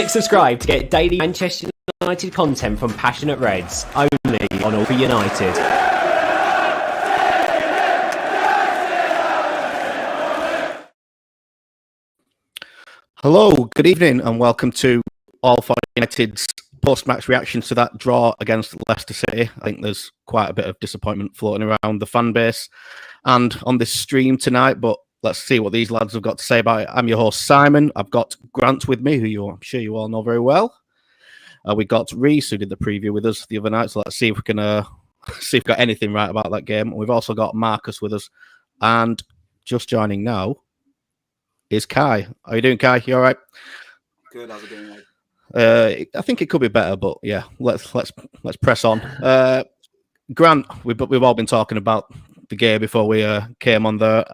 Click subscribe to get daily Manchester United content from Passionate Reds, only on All for United. Hello, good evening, and welcome to All for United's post-match reaction to that draw against Leicester City. I think there's quite a bit of disappointment floating around the fan base and on this stream tonight, but let's see what these lads have got to say about it. I'm your host, Simon. I've got Grant with me, who I'm sure you all know very well. We got Reese, who did the preview with us the other night, so let's see if we can see if we've got anything right about that game. We've also got Marcus with us, and just joining now is Kai. How are you doing, Kai? You all right? Good. How's it going, mate? I think it could be better, but yeah, let's press on. Grant, we've all been talking about the game before we came on there.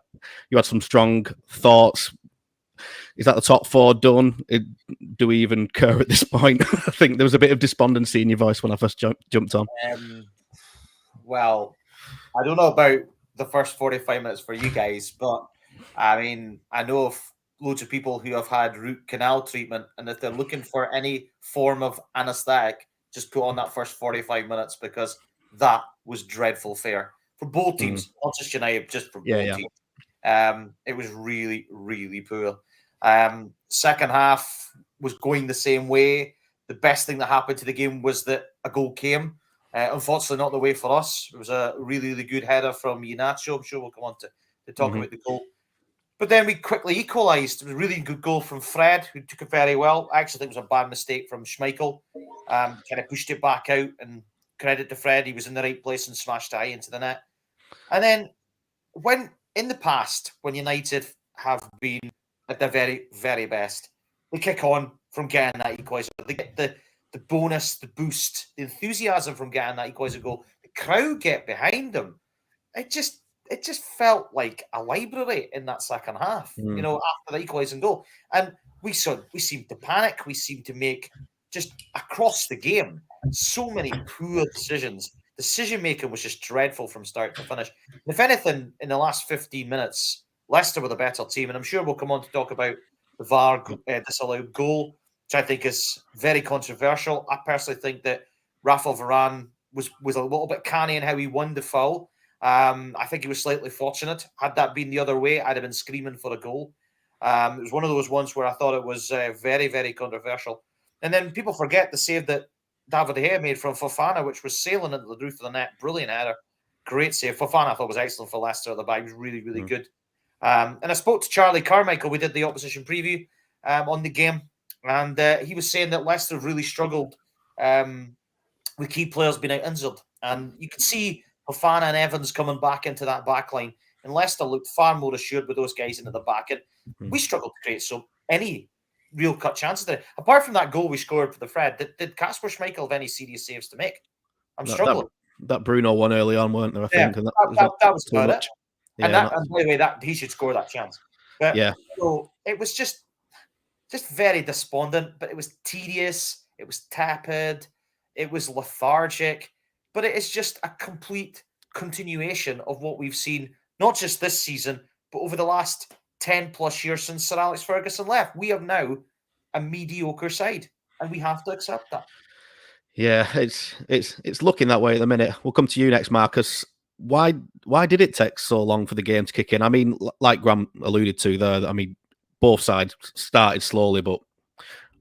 You had some strong thoughts. Is that the top four done? Do we even care at this point? I think there was a bit of despondency in your voice when I first jumped on. Well, I don't know about the first 45 minutes for you guys, but I mean, I know of loads of people who have had root canal treatment, and if they're looking for any form of anesthetic, just put on that first 45 minutes, because that was dreadful fare for both teams, not just United, just for both teams. It was really, really poor. Second half was going the same way. The best thing that happened to the game was that a goal came. Unfortunately, not the way for us. It was a really, really good header from Iheanacho. I'm sure we'll come on to talk about the goal. But then we quickly equalised. It was a really good goal from Fred, who took it very well. I actually think it was a bad mistake from Schmeichel. Kind of pushed it back out, and credit to Fred. He was in the right place and smashed it high into the net. And then when in the past, when United have been at their very, very best, they kick on from getting that equaliser. They get the bonus, the boost, the enthusiasm from getting that equaliser goal. The crowd get behind them. It just felt like a library in that second half, you know, after the equalising goal. And we seemed to panic. We seemed to make, just across the game, so many poor decisions. Decision-making was just dreadful from start to finish. If anything, in the last 15 minutes, Leicester were the better team. And I'm sure we'll come on to talk about the VAR disallowed goal, which I think is very controversial. I personally think that Rafael Varane was a little bit canny in how he won the foul. I think he was slightly fortunate. Had that been the other way, I'd have been screaming for a goal. It was one of those ones where I thought it was very, very controversial. And then people forget the save that David De Gea made from Fofana, which was sailing into the roof of the net. Brilliant header. Great save. Fofana, I thought, was excellent for Leicester at the back. He was really, really good. And I spoke to Charlie Carmichael. We did the opposition preview on the game. And he was saying that Leicester really struggled with key players being out injured. And you could see Fofana and Evans coming back into that back line. And Leicester looked far more assured with those guys into the back. And we struggled to create any real cut chances there. Apart from that goal we scored for the Fred, did Kasper Schmeichel have any serious saves to make? I'm struggling. That Bruno one early on, weren't there, I think? And that was about it. Yeah, and by the way, that he should score that chance. But, so it was just very despondent, but it was tedious. It was tepid. It was lethargic. But it is just a complete continuation of what we've seen, not just this season, but over the last 10 plus years since Sir Alex Ferguson left. We are now a mediocre side, and we have to accept that. Yeah, it's looking that way at the minute. We'll come to you next, Marcus. Why did it take so long for the game to kick in? I mean, like Graham alluded to there, I mean, both sides started slowly, but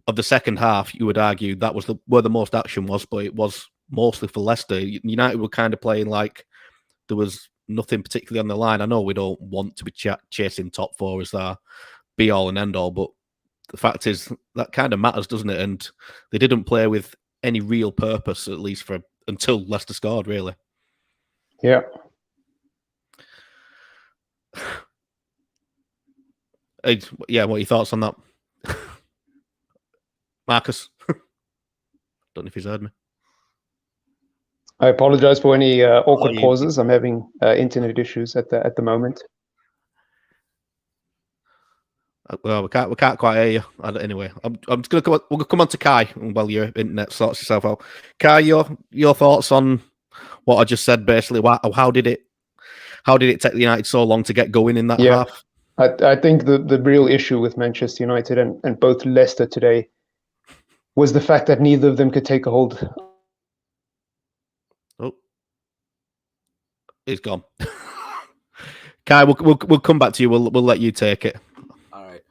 of the second half, you would argue that was where the most action was, but it was mostly for Leicester. United were kind of playing like there was nothing particularly on the line. I know we don't want to be chasing top four as their be all and end all, but the fact is that kind of matters, doesn't it? And they didn't play with any real purpose, at least until Leicester scored, really. Yeah. Yeah, what are your thoughts on that? Marcus? Don't know if he's heard me. I apologize for any awkward pauses. I'm having internet issues at the moment. Well, we can't quite hear you. Anyway, I'm just gonna we'll come on to Kai while your internet sorts itself out. Kai, your thoughts on what I just said, basically. How did it take the United so long to get going in that half? I think the real issue with Manchester United and both Leicester today was the fact that neither of them could take a hold. Oh, he's gone. Kai, we'll come back to you. We'll let you take it. All right.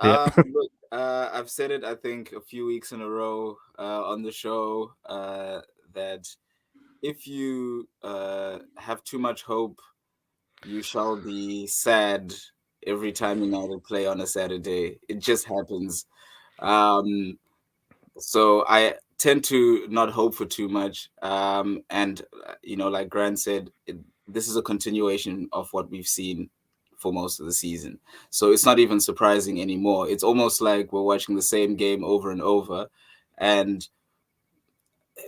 Yeah. Look, I've said it, I think, a few weeks in a row on the show that if you have too much hope, you shall be sad every time United play on a Saturday. It just happens. So I tend to not hope for too much. And, like Grant said, this is a continuation of what we've seen for most of the season. So it's not even surprising anymore. It's almost like we're watching the same game over and over. And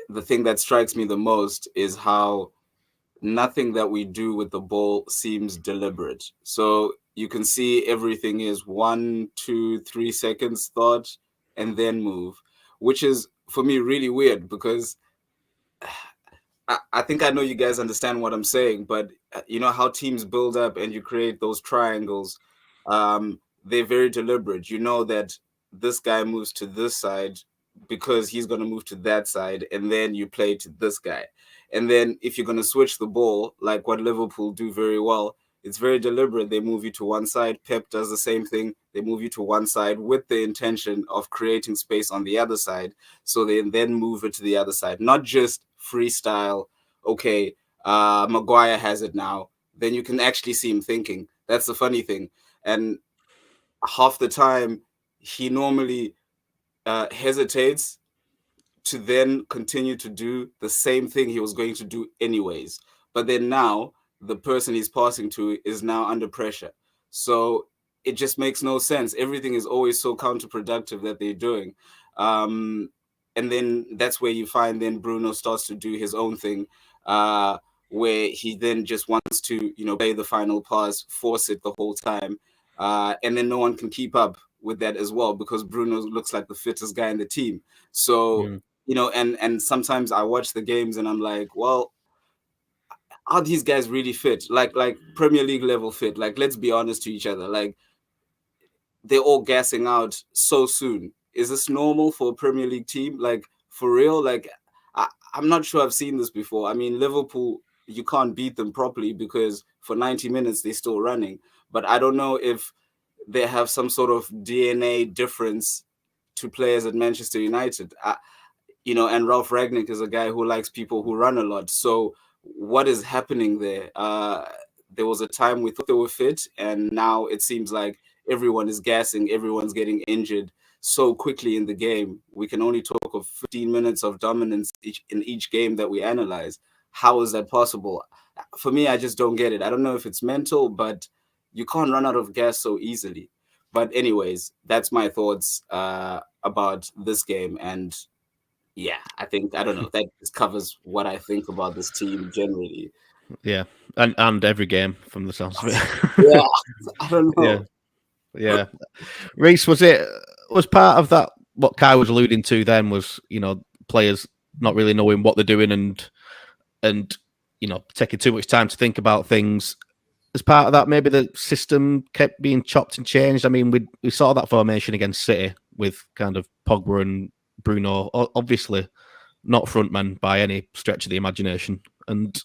the thing that strikes me the most is how nothing that we do with the ball seems deliberate. So you can see everything is 1, 2, 3 seconds thought and then move, which is for me really weird because I think I know you guys understand what I'm saying, but you know how teams build up and you create those triangles. They're very deliberate. You know that this guy moves to this side because he's going to move to that side, and then you play to this guy. And then if you're going to switch the ball, like what Liverpool do very well, it's very deliberate. They move you to one side. Pep does the same thing. They move you to one side with the intention of creating space on the other side. So they then move it to the other side, not just freestyle. Okay, Maguire has it now. Then you can actually see him thinking. That's the funny thing. And half the time, he normally hesitates to then continue to do the same thing he was going to do anyways. But then now the person he's passing to is now under pressure. So it just makes no sense. Everything is always so counterproductive that they're doing. And then that's where you find then Bruno starts to do his own thing, where he then just wants to, play the final pass, force it the whole time. And then no one can keep up with that as well because Bruno looks like the fittest guy in the team. So, and sometimes I watch the games and I'm like, well, are these guys really fit? Like Premier League level fit? Like, let's be honest to each other. Like, they're all gassing out so soon. Is this normal for a Premier League team? Like, for real? Like, I'm not sure I've seen this before. I mean, Liverpool, you can't beat them properly because for 90 minutes they're still running. But I don't know if they have some sort of DNA difference to players at Manchester United. And Ralph Rangnick is a guy who likes people who run a lot. So what is happening there? There was a time we thought they were fit, and now it seems like everyone is gassing, everyone's getting injured so quickly in the game. We can only talk of 15 minutes of dominance in each game that we analyze. How is that possible? For me, I just don't get it. I don't know if it's mental, but you can't run out of gas so easily. But anyways, that's my thoughts about this game. And yeah, I don't know, that just covers what I think about this team generally. Yeah, and every game from the sounds of it. Yeah, I don't know. Yeah. Reece, was part of that what Kai was alluding to then was, players not really knowing what they're doing and taking too much time to think about things. As part of that, maybe the system kept being chopped and changed. I mean, we saw that formation against City with kind of Pogba and Bruno, obviously not frontmen by any stretch of the imagination. And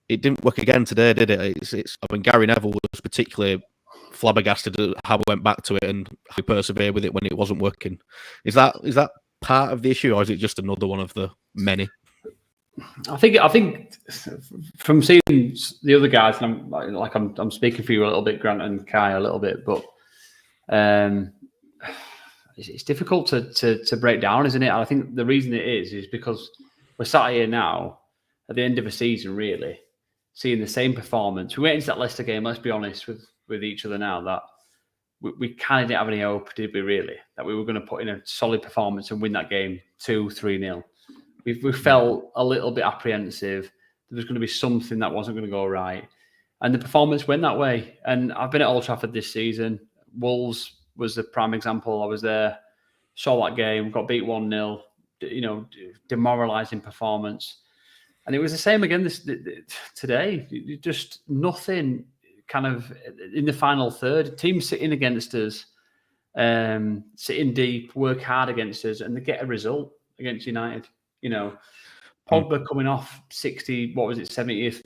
it didn't work again today, did it? I mean, Gary Neville was particularly flabbergasted at how we went back to it and how we persevered with it when it wasn't working. Is that part of the issue, or is it just another one of the many? I think from seeing the other guys, and I'm speaking for you a little bit, Grant and Kai a little bit, but it's difficult to break down, isn't it? And I think the reason it is because we're sat here now at the end of a season, really seeing the same performance. We went into that Leicester game, let's be honest with each other now, that we kind of didn't have any hope, did we really? That we were going to put in a solid performance and win that game 2-3-0. We felt a little bit apprehensive. There was going to be something that wasn't going to go right. And the performance went that way. And I've been at Old Trafford this season. Wolves was the prime example. I was there, saw that game, got beat 1-0, demoralising performance. And it was the same again today. Just nothing kind of in the final third. Teams sitting against us sitting deep, work hard against us, and they get a result against United. Pogba coming off 70th,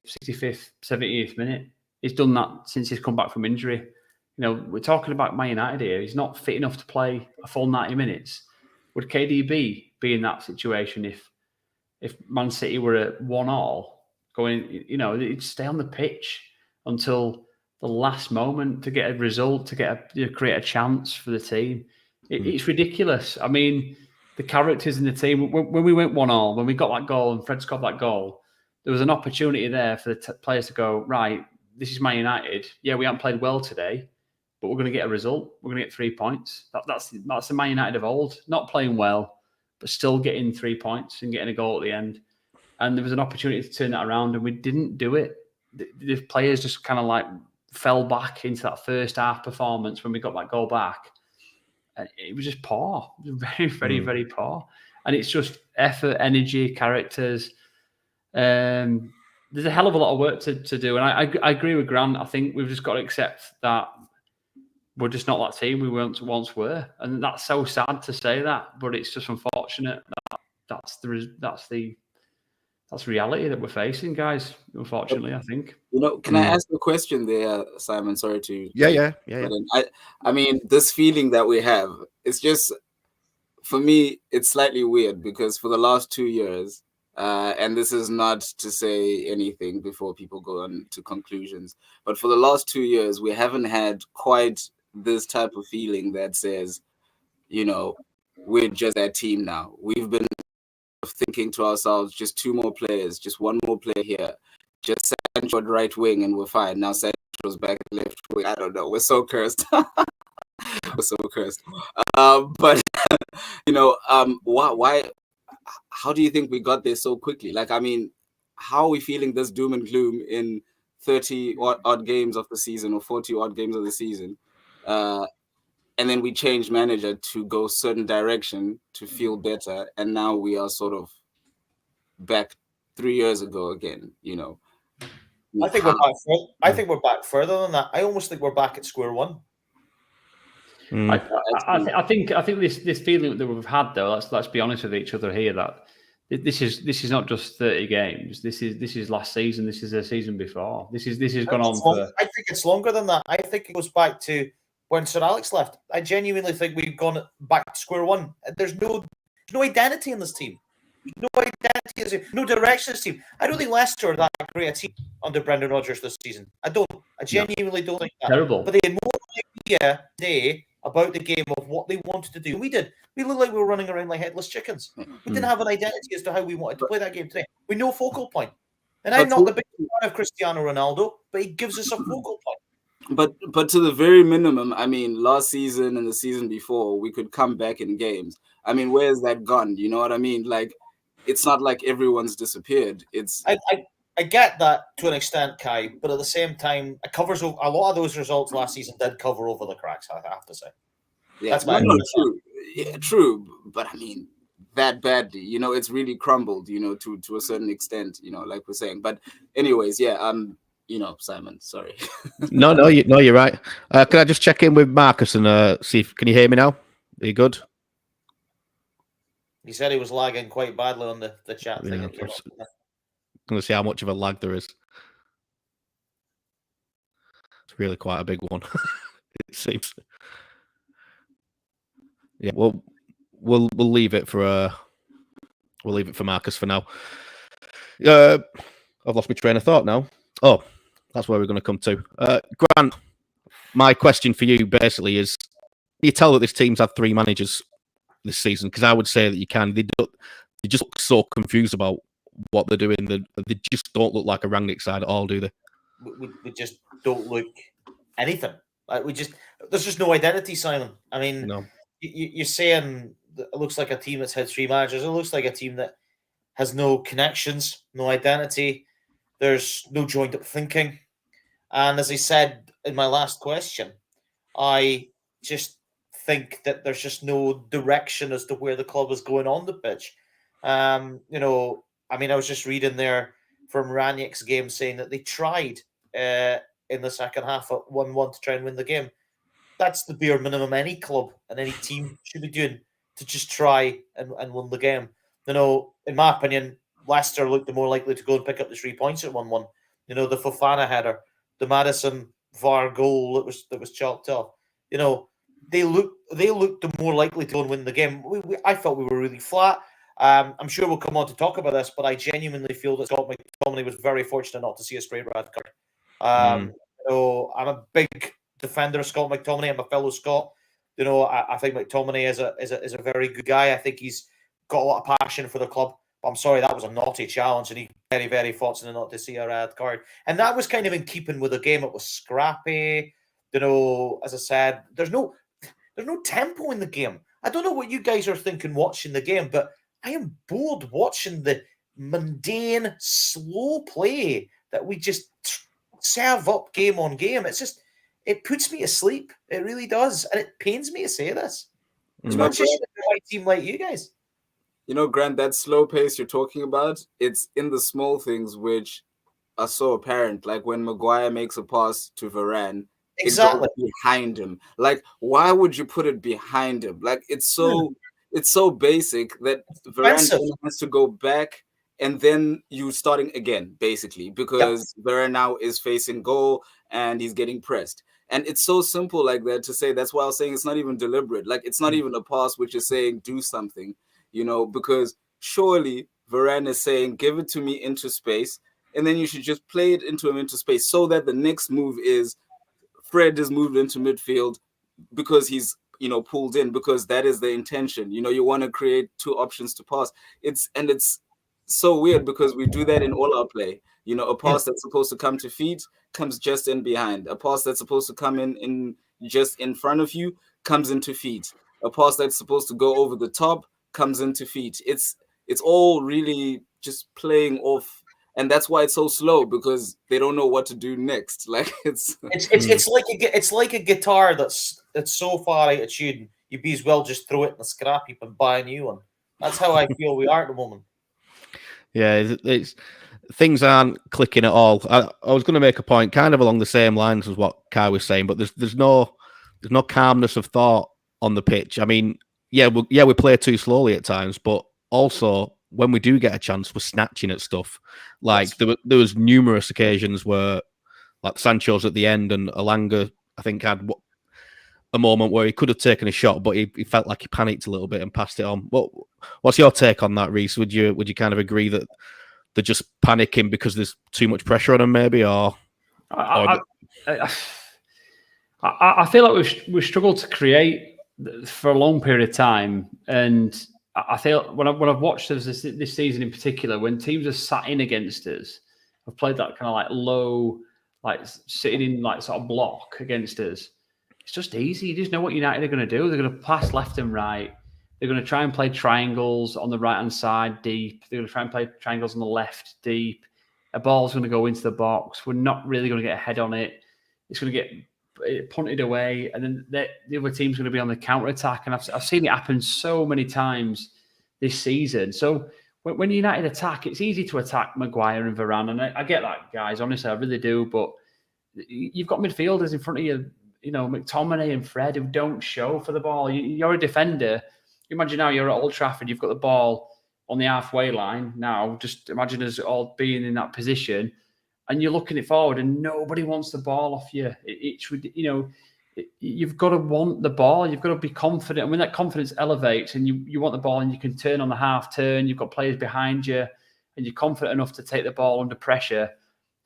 65th, 70th minute. He's done that since he's come back from injury. We're talking about Man United here. He's not fit enough to play a full 90 minutes. Would KDB be in that situation if Man City were at 1-1 going, he'd stay on the pitch until the last moment to get a result, to create a chance for the team. It's ridiculous. I mean, the characters in the team, when we went 1-1, when we got that goal and Fred scored that goal, there was an opportunity there for the players to go, right, this is Man United. Yeah, we haven't played well today, but we're going to get a result. We're going to get 3 points. That's the Man United of old, not playing well, but still getting 3 points and getting a goal at the end. And there was an opportunity to turn that around, and we didn't do it. The players just kind of like fell back into that first half performance when we got that goal back. And it was just poor. It was very, very, very poor. And it's just effort, energy, characters. There's a hell of a lot of work to do. And I agree with Grant. I think we've just got to accept that we're just not that team we once were. And that's so sad to say that, but it's just unfortunate that that's the reality that we're facing, guys. Unfortunately, I think. Can I ask a question there, Simon? Sorry to. Yeah. I mean, this feeling that we have, it's just, for me, it's slightly weird because for the last 2 years, and this is not to say anything before people go on to conclusions, but for the last 2 years, we haven't had quite this type of feeling that says, we're just that team now. We've been thinking to ourselves, just 2 more players, just 1 more player here, just Sancho at right wing and we're fine. Now Sancho's back at left wing. I don't know. We're so cursed. We're so cursed. But why? How do you think we got there so quickly? Like, I mean, how are we feeling this doom and gloom in 30 odd games of the season or 40 odd games of the season? And then we changed manager to go certain direction to feel better. And now we are sort of back 3 years ago again, I think we're back further than that. I almost think we're back at square one. I think this feeling that we've had, though, let's be honest with each other here, that this is not just 30 games. This is last season. This is the season before. This has gone on for. I think it's longer than that. I think it goes back to when Sir Alex left. I genuinely think we've gone back to square one. There's no identity in this team. No identity, no direction in this team. I don't think Leicester are that great a team under Brendan Rodgers this season. I don't. I genuinely don't think that. Terrible. But they had more idea today about the game of what they wanted to do. We did. We looked like we were running around like headless chickens. We didn't have an identity as to how we wanted to play that game today. We no focal point. And I'm not the big fan of Cristiano Ronaldo, but he gives us a focal point. But to the very minimum, I mean, last season and the season before, we could come back in games. I mean, where's that gone? You know what I mean? Like, it's not like everyone's disappeared. I get that to an extent, Kai, but at the same time, it covers a lot of those results last season did cover over the cracks, I have to say. Yeah, that's my true. Yeah, true. But I mean, that badly, it's really crumbled, to a certain extent, like we're saying. But anyways, yeah, Simon, sorry. No, you're right. Can I just check in with Marcus and see if can you hear me now? Are you good? He said he was lagging quite badly on the chat thing. I'm going to see how much of a lag there is. It's really quite a big one, it seems. Yeah, well, we'll leave it for Marcus for now. I've lost my train of thought now. Oh, that's where we're going to come to. Grant, my question for you basically is: can you tell that this team's had 3 managers this season? Because I would say that you can. They just look so confused about what they're doing. They just don't look like a Rangnick side at all, do they? We just don't look anything. Like there's just no identity, Simon. I mean, no. You're saying that it looks like a team that's had 3 managers. It looks like a team that has no connections, no identity. There's no joined up thinking. And as I said in my last question, I just think that there's just no direction as to where the club is going on the pitch. I was just reading there from Ranić's game saying that they tried in the second half at 1-1 to try and win the game. that's the bare minimum any club and any team should be doing, to just try and win the game. You know, in my opinion, Leicester looked the more likely to go and pick up the 3 points at 1-1. You know, the Fofana header, the Maddison VAR goal that was chalked off. You know, they looked the more likely to go and win the game. I felt we were really flat. I'm sure we'll come on to talk about this, but I genuinely feel that Scott McTominay was very fortunate not to see a straight red card. You know, I'm a big defender of Scott McTominay. I'm a fellow Scot. You know, I think McTominay is a very good guy. I think he's got a lot of passion for the club. But I'm sorry, that was a naughty challenge, and he very, very fortunate not to see a red card. And that was kind of in keeping with the game. It was scrappy. You know, as I said, there's no tempo in the game. I don't know what you guys are thinking watching the game, but I am bored watching the mundane, slow play that we just serve up game on game. It's just, it puts me to sleep. It really does. And it pains me to say this. It's not just a team like you guys. You know, Grant, that slow pace you're talking about, it's in the small things which are so apparent. Like when Maguire makes a pass to Varane, exactly, it goes behind him. Like, why would you put it behind him? Like, it's so basic that Varane has to go back, and then you starting again, basically, because Varane now is facing goal and he's getting pressed. And it's so simple like that to say. That's why I was saying it's not even deliberate. Like, it's not even a pass which is saying do something, you know, because surely Varane is saying give it to me into space, and then you should just play it into him into space so that the next move is Fred is moved into midfield because he's, you know, pulled in, because that is the intention. You know, you want to create two options to pass. It's so weird because we do that in all our play. You know, a pass that's supposed to come to feet comes just in behind. A pass that's supposed to come in just in front of you comes into feet. A pass that's supposed to go over the top comes into feet. It's all really just playing off, and that's why it's so slow, because they don't know what to do next. Like it's like a guitar that's so far out of tune, you be as well just throw it in the scrap heap and buy a new one. That's how I feel we are at the moment. Yeah, it's things aren't clicking at all. I was going to make a point kind of along the same lines as what Kai was saying, but there's no calmness of thought on the pitch. I mean, we play too slowly at times, but also when we do get a chance, we're snatching at stuff. Like there was numerous occasions where, like Sancho's at the end, and Elanga, I think, had a moment where he could have taken a shot, but he felt like he panicked a little bit and passed it on. What's your take on that, Reece? Would you kind of agree that they're just panicking because there's too much pressure on them, maybe, or? I feel like we've struggled to create for a long period of time, and I feel when I've watched us this season in particular, when teams are sat in against us, I've played that kind of like low, like sitting in like sort of block against us. It's just easy. You just know what United are going to do. They're going to pass left and right. They're going to try and play triangles on the right-hand side deep. They're going to try and play triangles on the left deep. A ball's going to go into the box. We're not really going to get a head on it. It's going to get punted away, and then the other team's going to be on the counter-attack. And I've seen it happen so many times this season. So when United attack, it's easy to attack Maguire and Varane. And I get that, guys. Honestly, I really do. But you've got midfielders in front of you, you know, McTominay and Fred, who don't show for the ball. You're a defender. Imagine now you're at Old Trafford, you've got the ball on the halfway line now. Just imagine us all being in that position, and you're looking it forward, and nobody wants the ball off you. You've got to want the ball. You've got to be confident. And when that confidence elevates, and you want the ball, and you can turn on the half turn, you've got players behind you, and you're confident enough to take the ball under pressure.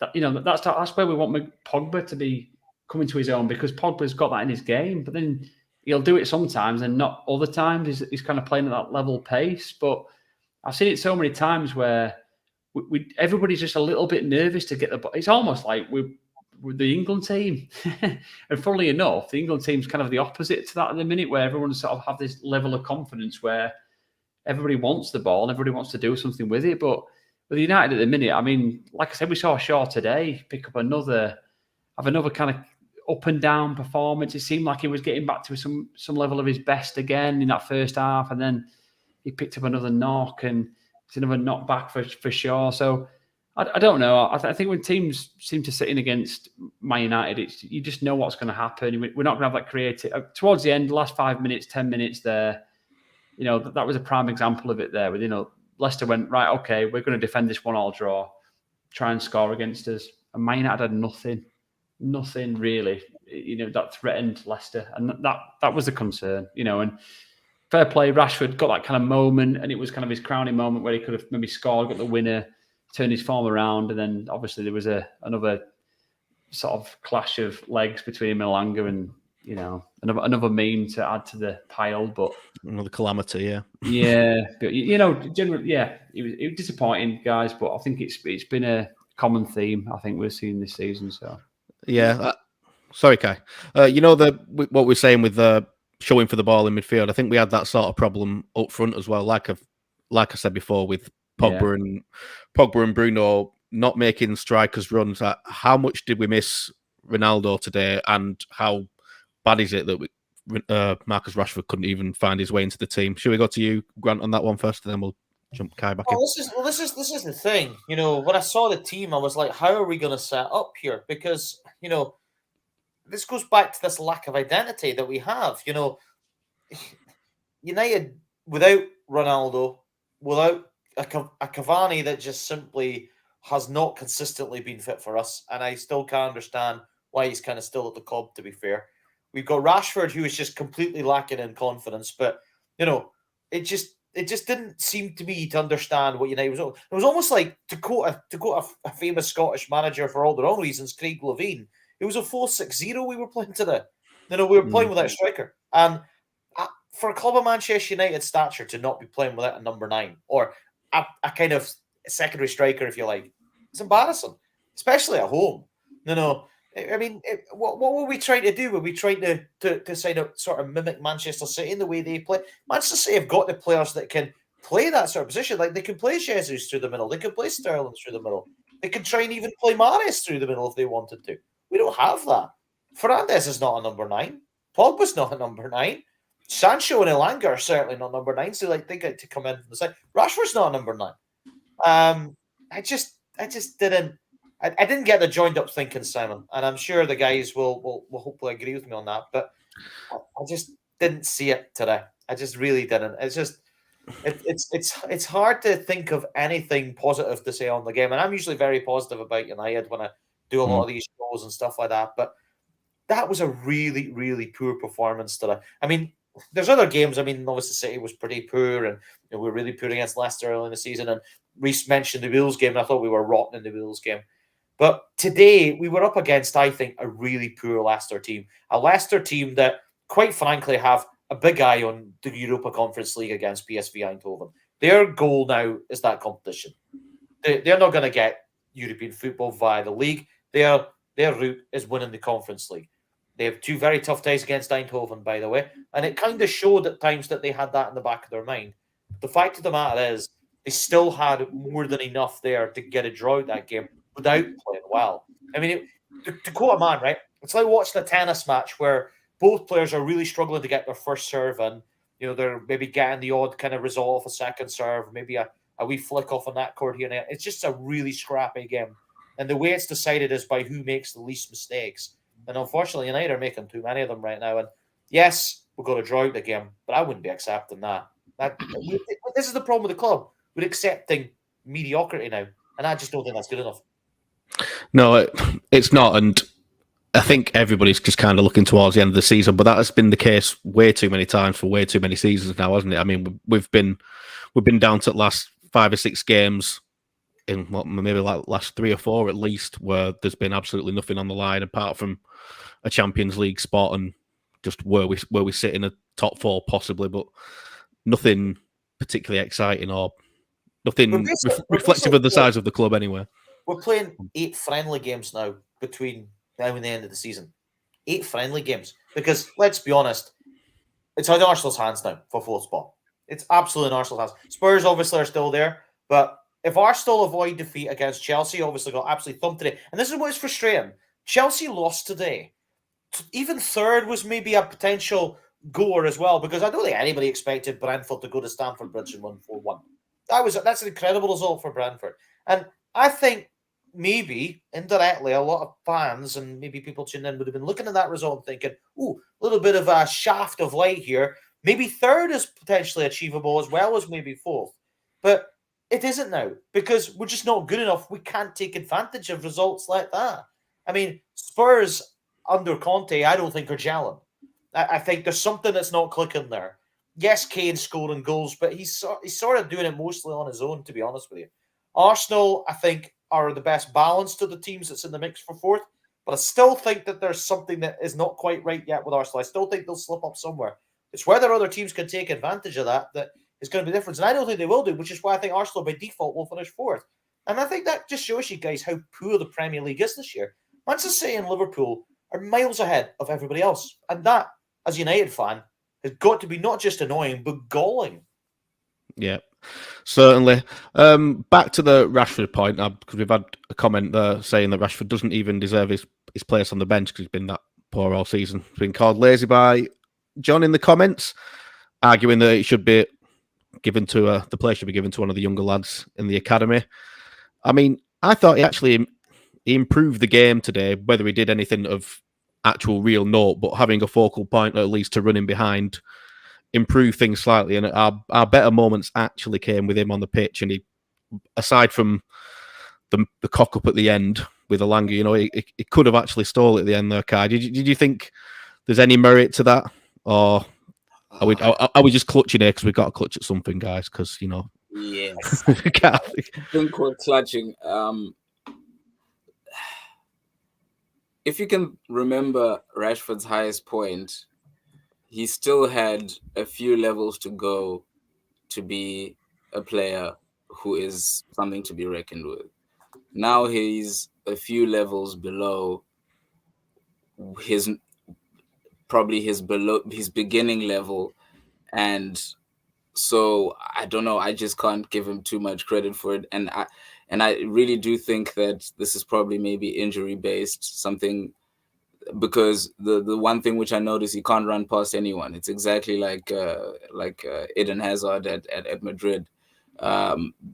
That's where we want Pogba to be coming to his own, because Pogba's got that in his game, but then he'll do it sometimes and not other times. He's kind of playing at that level pace. But I've seen it so many times where everybody's just a little bit nervous to get the ball. It's almost like we're the England team. And funnily enough, the England team's kind of the opposite to that at the minute, where everyone sort of have this level of confidence where everybody wants the ball and everybody wants to do something with it. But with United at the minute, I mean, like I said, we saw Shaw today pick up another kind of up and down performance. It seemed like he was getting back to some level of his best again in that first half, and then he picked up another knock, and it's another knockback for Shaw. So I don't know. I think when teams seem to sit in against Man United, you just know what's going to happen. We're not going to have that creative. Towards the end, the last 5 minutes, 10 minutes there, that was a prime example of it there. With Leicester went, right, okay, we're going to defend this 1-1 draw, try and score against us. And Man United had nothing really, that threatened Leicester. And that was the concern, and fair play, Rashford got that kind of moment, and it was kind of his crowning moment where he could have maybe scored, got the winner, turned his form around, and then obviously there was another sort of clash of legs between Malanga and another meme to add to the pile. But another calamity, yeah. Yeah, but generally, yeah, it was disappointing, guys. But I think it's been a common theme I think we're seeing this season. So yeah, sorry, Kai. What we're saying with showing for the ball in midfield. I think we had that sort of problem up front as well. Like I said before, with Pogba and Bruno not making strikers runs. How much did we miss Ronaldo today, and how bad is it that Marcus Rashford couldn't even find his way into the team? Should we go to you, Grant, on that one first, and then we'll jump Kai back in? This is the thing. When I saw the team, I was like, how are we going to set up here? Because this goes back to this lack of identity that we have. United without Ronaldo, without a Cavani that just simply has not consistently been fit for us, and I still can't understand why he's kind of still at the club, to be fair. We've got Rashford, who is just completely lacking in confidence, but it just didn't seem to me to understand what United was. It was almost like, to quote a famous Scottish manager for all the wrong reasons, Craig Levein. It was a 4-6-0 we were playing today. We were playing without a striker, and for a club of Manchester United stature to not be playing without a number 9 or a kind of secondary striker, if you like, it's embarrassing, especially at home. I mean, what were we trying to do? Were we trying to sort of mimic Manchester City in the way they play? Manchester City have got the players that can play that sort of position. Like, they can play Jesus through the middle. They can play Sterling through the middle. They can try and even play Mahrez through the middle if they wanted to. We don't have that. Fernandes is not a number 9. Pogba's not a number 9. Sancho and Elanga are certainly not number 9. So they get to come in from the side. Rashford's not a number 9. I didn't get the joined up thinking, Simon, and I'm sure the guys will hopefully agree with me on that. But I just didn't see it today. I just really didn't. It's just it's hard to think of anything positive to say on the game, and I'm usually very positive about United when I do a lot of these shows and stuff like that. But that was a really, really poor performance today. I mean, there's other games. I mean, obviously City was pretty poor, and we were really poor against Leicester early in the season. And Reece mentioned the Wolves game, and I thought we were rotten in the Wolves game. But today we were up against, I think, a really poor Leicester team. A Leicester team that, quite frankly, have a big eye on the Europa Conference League against PSV Eindhoven. Their goal now is that competition. They're not going to get European football via the league. Their route is winning the Conference League. They have 2 very tough ties against Eindhoven, by the way, and it kind of showed at times that they had that in the back of their mind. The fact of the matter is, they still had more than enough there to get a draw out that game without playing well. I mean, to quote a man, right? It's like watching a tennis match where both players are really struggling to get their first serve, and they're maybe getting the odd kind of result off a second serve, maybe a wee flick off on that court here and there. It's just a really scrappy game, and the way it's decided is by who makes the least mistakes. And unfortunately, United are making too many of them right now. And yes, we're going to draw out the game, but I wouldn't be accepting that. This is the problem with the club. We're accepting mediocrity now, and I just don't think that's good enough. No, it's not. And I think everybody's just kind of looking towards the end of the season, but that has been the case way too many times for way too many seasons now, hasn't it? I mean, we've been down to the last 5 or 6 games in maybe like last 3 or 4 at least, where there's been absolutely nothing on the line apart from a Champions League spot and just where we sit in a top 4 possibly, but nothing particularly exciting or nothing reflective of the size of the club anyway. We're playing 8 friendly games now between now and the end of the season. 8 friendly games. Because, let's be honest, it's in Arsenal's hands now for 4th spot. It's absolutely in Arsenal's hands. Spurs obviously are still there, but if Arsenal avoid defeat against Chelsea, obviously got absolutely thumped today. And this is what is frustrating. Chelsea lost today. Even 3rd was maybe a potential goer as well, because I don't think anybody expected Brentford to go to Stamford Bridge and win 4-1. That's an incredible result for Brentford. And I think maybe indirectly a lot of fans and maybe people tuning in would have been looking at that result and thinking, "Ooh, a little bit of a shaft of light here. Maybe third is potentially achievable as well as maybe fourth." But it isn't now because we're just not good enough. We can't take advantage of results like that. I mean, Spurs under Conte, I don't think are gelling. I think there's something that's not clicking there. Yes, Kane's scoring goals, but he's sort of doing it mostly on his own, to be honest with you. Arsenal, I think, are the best balanced of the teams that's in the mix for fourth, but I still think that there's something that is not quite right yet with Arsenal. I still think they'll slip up somewhere. It's whether other teams can take advantage of that is going to be different. And I don't think they will do, which is why I think Arsenal by default will finish fourth. And I think that just shows you guys how poor the Premier League is this year. Manchester City and Liverpool are miles ahead of everybody else. And that, as a United fan, has got to be not just annoying, but galling. Yeah, certainly. Back to the Rashford point, because we've had a comment there saying that Rashford doesn't even deserve his place on the bench because he's been that poor all season. He's been called lazy by John in the comments, arguing that it should be given to the place should be given to one of the younger lads in the academy. I mean, I thought he improved the game today, whether he did anything of actual real note, but having a focal point at least to run in behind improved things slightly. And our better moments actually came with him on the pitch. And he, aside from the cock up at the end with Alanga, you know, he could have actually stole it at the end there, Kai. Did you think there's any merit to that? Or are we just clutching here because we've got to clutch at something, guys? Because, you know. Yes. I think we're clutching. If you can remember Rashford's highest point, he still had a few levels to go to be a player who is something to be reckoned with. Now he's a few levels below his beginning level, and so I don't know. I just can't give him too much credit for it, and I really do think that this is probably maybe injury based, something. Because the one thing which I noticed, he can't run past anyone. It's exactly like Eden Hazard at Madrid.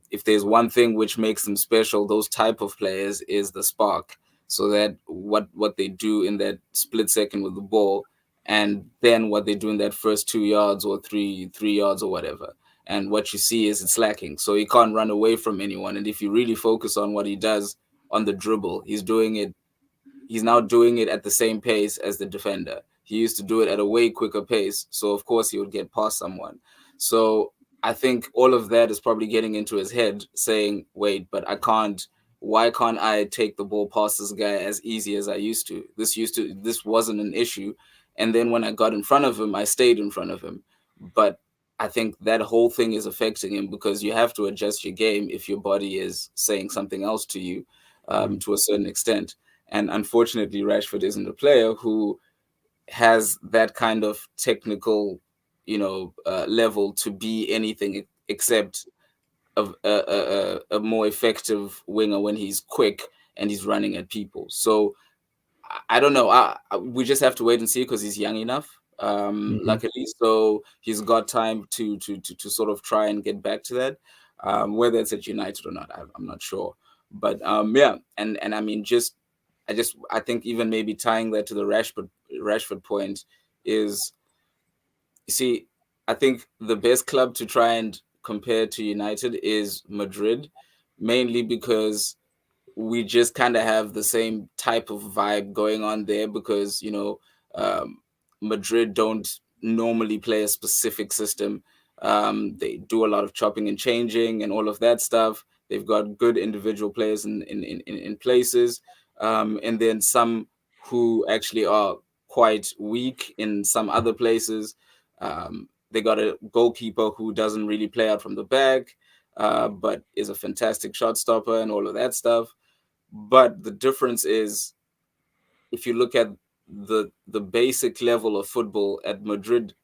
If there's one thing which makes them special, those type of players, is the spark. So that what they do in that split second with the ball, and then what they do in that first 2 yards or three yards or whatever. And what you see is it's lacking. So he can't run away from anyone. And if you really focus on what he does on the dribble, he's now doing it at the same pace as the defender. He used to do it at a way quicker pace. So, of course, he would get past someone. So I think all of that is probably getting into his head saying, wait, but why can't I take the ball past this guy as easy as I used to? This wasn't an issue. And then when I got in front of him, I stayed in front of him. But I think that whole thing is affecting him because you have to adjust your game if your body is saying something else to you to a certain extent. And unfortunately, Rashford isn't a player who has that kind of technical, level to be anything except a more effective winger when he's quick and he's running at people. So I don't know. We just have to wait and see because he's young enough, luckily. So he's got time to sort of try and get back to that. Whether it's at United or not, I'm not sure. But yeah, and I mean, I think even maybe tying that to the Rashford point is, you see, I think the best club to try and compare to United is Madrid, mainly because we just kind of have the same type of vibe going on there because, Madrid don't normally play a specific system. They do a lot of chopping and changing and all of that stuff. They've got good individual players in places. And then some who actually are quite weak in some other places. They got a goalkeeper who doesn't really play out from the back, but is a fantastic shot stopper and all of that stuff. But the difference is, if you look at the basic level of football at Madrid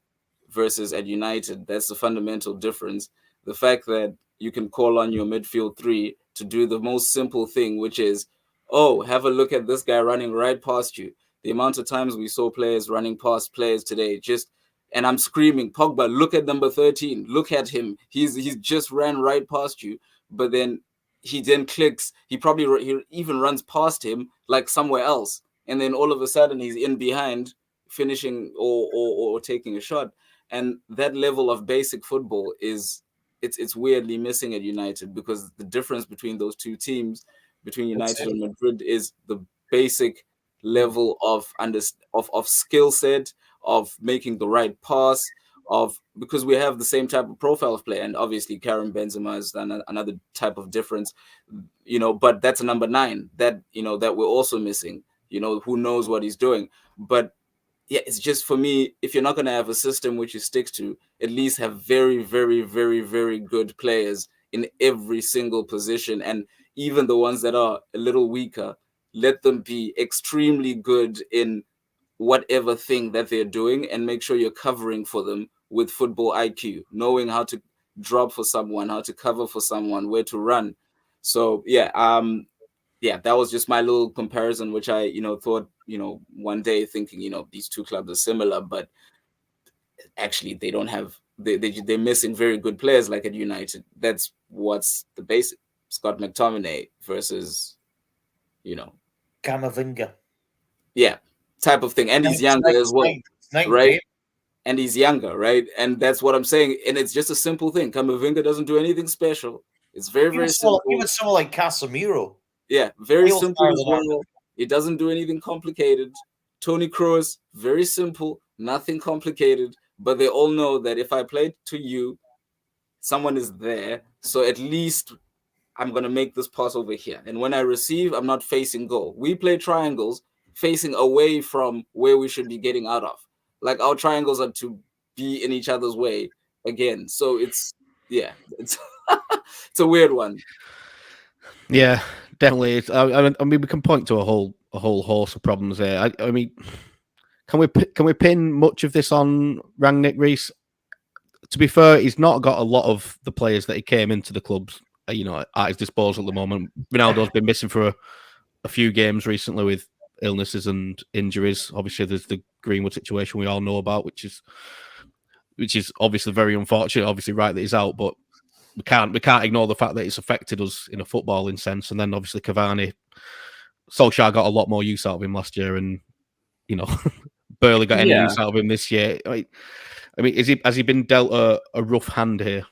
versus at United, that's the fundamental difference. The fact that you can call on your midfield three to do the most simple thing, which is, oh, have a look at this guy running right past you. The amount of times we saw players running past players today, and I'm screaming, Pogba, look at number 13. Look at him. He's just ran right past you. But then he then clicks. He even runs past him like somewhere else, and then all of a sudden he's in behind, finishing or taking a shot. And that level of basic football is it's weirdly missing at United, because the difference between those two teams, between United and Madrid, is the basic level of skill set, of making the right pass, because we have the same type of profile of player, and obviously Karim Benzema is another type of difference, but that's a number 9 that that we're also missing, who knows what he's doing. But yeah, it's just, for me, if you're not going to have a system which you stick to, at least have very, very, very, very good players in every single position. And even the ones that are a little weaker, let them be extremely good in whatever thing that they're doing, and make sure you're covering for them with football IQ, knowing how to drop for someone, how to cover for someone, where to run. So yeah, that was just my little comparison, which I, thought, one day, thinking, these two clubs are similar, but actually they don't have, they're missing very good players like at United. That's what's the basic. Scott McTominay versus, Camavinga. Yeah, type of thing. And he's younger as well, right? And he's younger, right? And that's what I'm saying. And it's just a simple thing. Camavinga doesn't do anything special. It's very, very simple. Even someone like Casemiro. Yeah, very simple as well. It doesn't do anything complicated. Toni Kroos, very simple, nothing complicated. But they all know that if I play to you, someone is there. So at least I'm going to make this pass over here. And when I receive, I'm not facing goal. We play triangles facing away from where we should be getting out of. Like, our triangles are to be in each other's way again. So it's it's a weird one. Yeah, definitely. I mean, we can point to a whole host of problems there. I mean, can we pin much of this on Rangnick, Reece? To be fair, he's not got a lot of the players that he came into the clubs, at his disposal at the moment. Ronaldo's been missing for a few games recently with illnesses and injuries. Obviously, there's the Greenwood situation we all know about, which is obviously very unfortunate. Obviously, right that he's out, but we can't ignore the fact that it's affected us in a footballing sense. And then obviously Cavani, Solskjaer got a lot more use out of him last year, and barely got any use out of him this year. I mean, has he been dealt a rough hand here?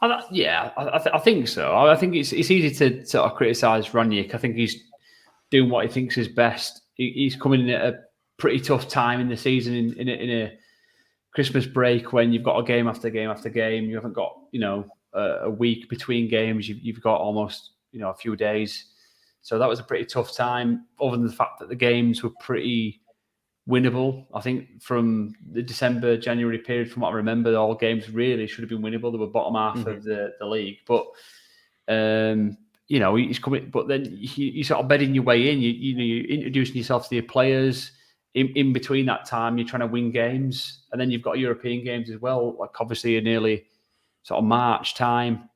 I think so. I think it's easy to sort of criticise Rangnick. I think he's doing what he thinks is best. He's coming in at a pretty tough time in the season, in a Christmas break, when you've got a game after game after game. You haven't got a week between games. You've got almost a few days. So that was a pretty tough time. Other than the fact that the games were pretty winnable, I think from the December, January period, from what I remember, all games really should have been winnable. They were bottom half of the league, but he's coming. But then you sort of bedding your way in. You're introducing yourself to your players. In between that time, you're trying to win games, and then you've got European games as well. Like, obviously, in nearly sort of March time.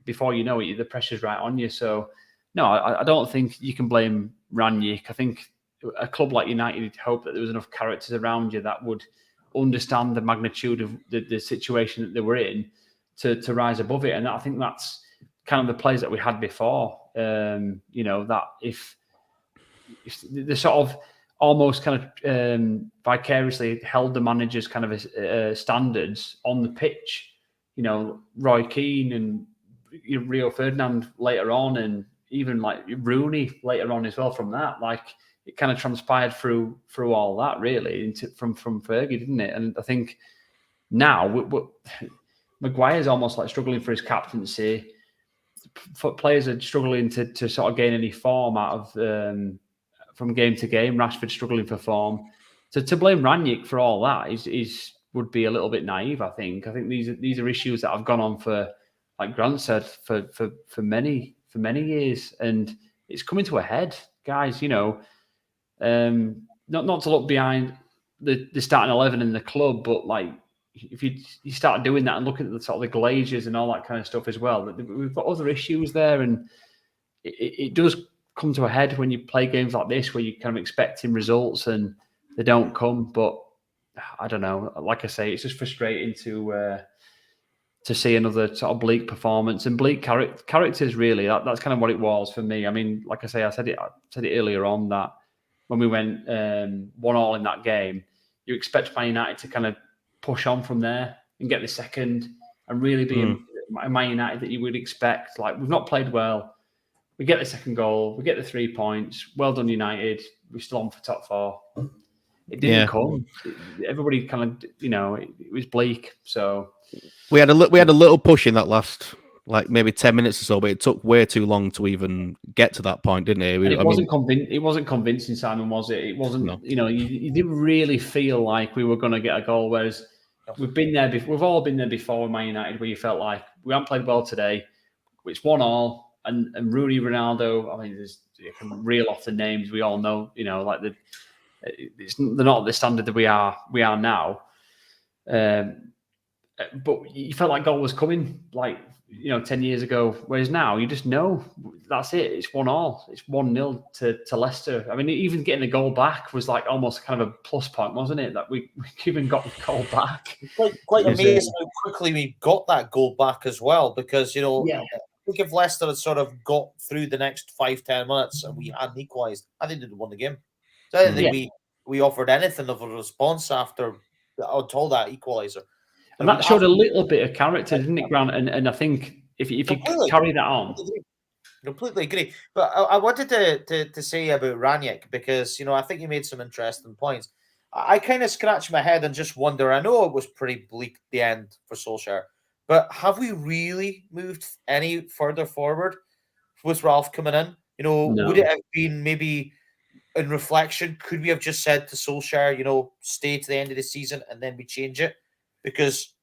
Before you know it, the pressure's right on you. So no, I don't think you can blame Rangnick. I think a club like United would hope that there was enough characters around you that would understand the magnitude of the situation that they were in to rise above it. And I think that's kind of the players that we had before. That if the sort of almost kind of vicariously held the managers' kind of standards on the pitch. Roy Keane and Rio Ferdinand later on, and even like Rooney later on as well. From that, like, it kind of transpired through all that really from Fergie, didn't it? And I think now Maguire's almost like struggling for his captaincy. Players are struggling to sort of gain any form out of from game to game. Rashford struggling for form. So to blame Rangnick for all that would be a little bit naive. I think these are issues that have gone on for, like Grant said, for many years, and it's coming to a head, guys. Not to look behind the starting 11 in the club, but like if you start doing that and looking at the sort of the Glaziers and all that kind of stuff as well, we've got other issues there, and it does come to a head when you play games like this where you're kind of expecting results and they don't come. But I don't know. Like I say, it's just frustrating to to see another sort of bleak performance and bleak characters. Really, that's kind of what it was for me. I mean, like I say, I said it earlier on that when we went 1-1 in that game, you expect Man United to kind of push on from there and get the second and really be a Man United that you would expect. Like, we've not played well. We get the second goal. We get the 3 points. Well done, United. We're still on for top 4. It didn't come. Everybody kind of, it was bleak. So we had a little push in that last, like, maybe 10 minutes or so, but it took way too long to even get to that point, didn't it? It wasn't convincing, Simon, was it? It wasn't. No. You didn't really feel like we were going to get a goal. Whereas we've been there before. We've all been there before with Man United, where you felt like we haven't played well today. It's 1-1, and Rooney, Ronaldo. I mean, you can reel off the names. We all know. Like they're not at the standard that we are now. But you felt like goal was coming, like 10 years ago. Whereas now you just know that's it. It's 1-1. It's 1-0 to Leicester. I mean, even getting the goal back was like almost kind of a plus point, wasn't it? That we even got the goal back. Quite amazing how quickly we got that goal back as well. Because I think if Leicester had sort of got through the next 5-10 minutes and we hadn't equalised, I think they'd have won the game. So I didn't think we offered anything of a response after until that equaliser. And that showed a little bit of character, didn't it, Grant? And I think if you carry that on. Completely agree. But I wanted to say about Ranić, because, I think you made some interesting points. I kind of scratch my head and just wonder, I know it was pretty bleak at the end for Solskjaer, but have we really moved any further forward with Ralph coming in? No. Would it have been maybe in reflection, could we have just said to Solskjaer, stay to the end of the season and then we change it? Because,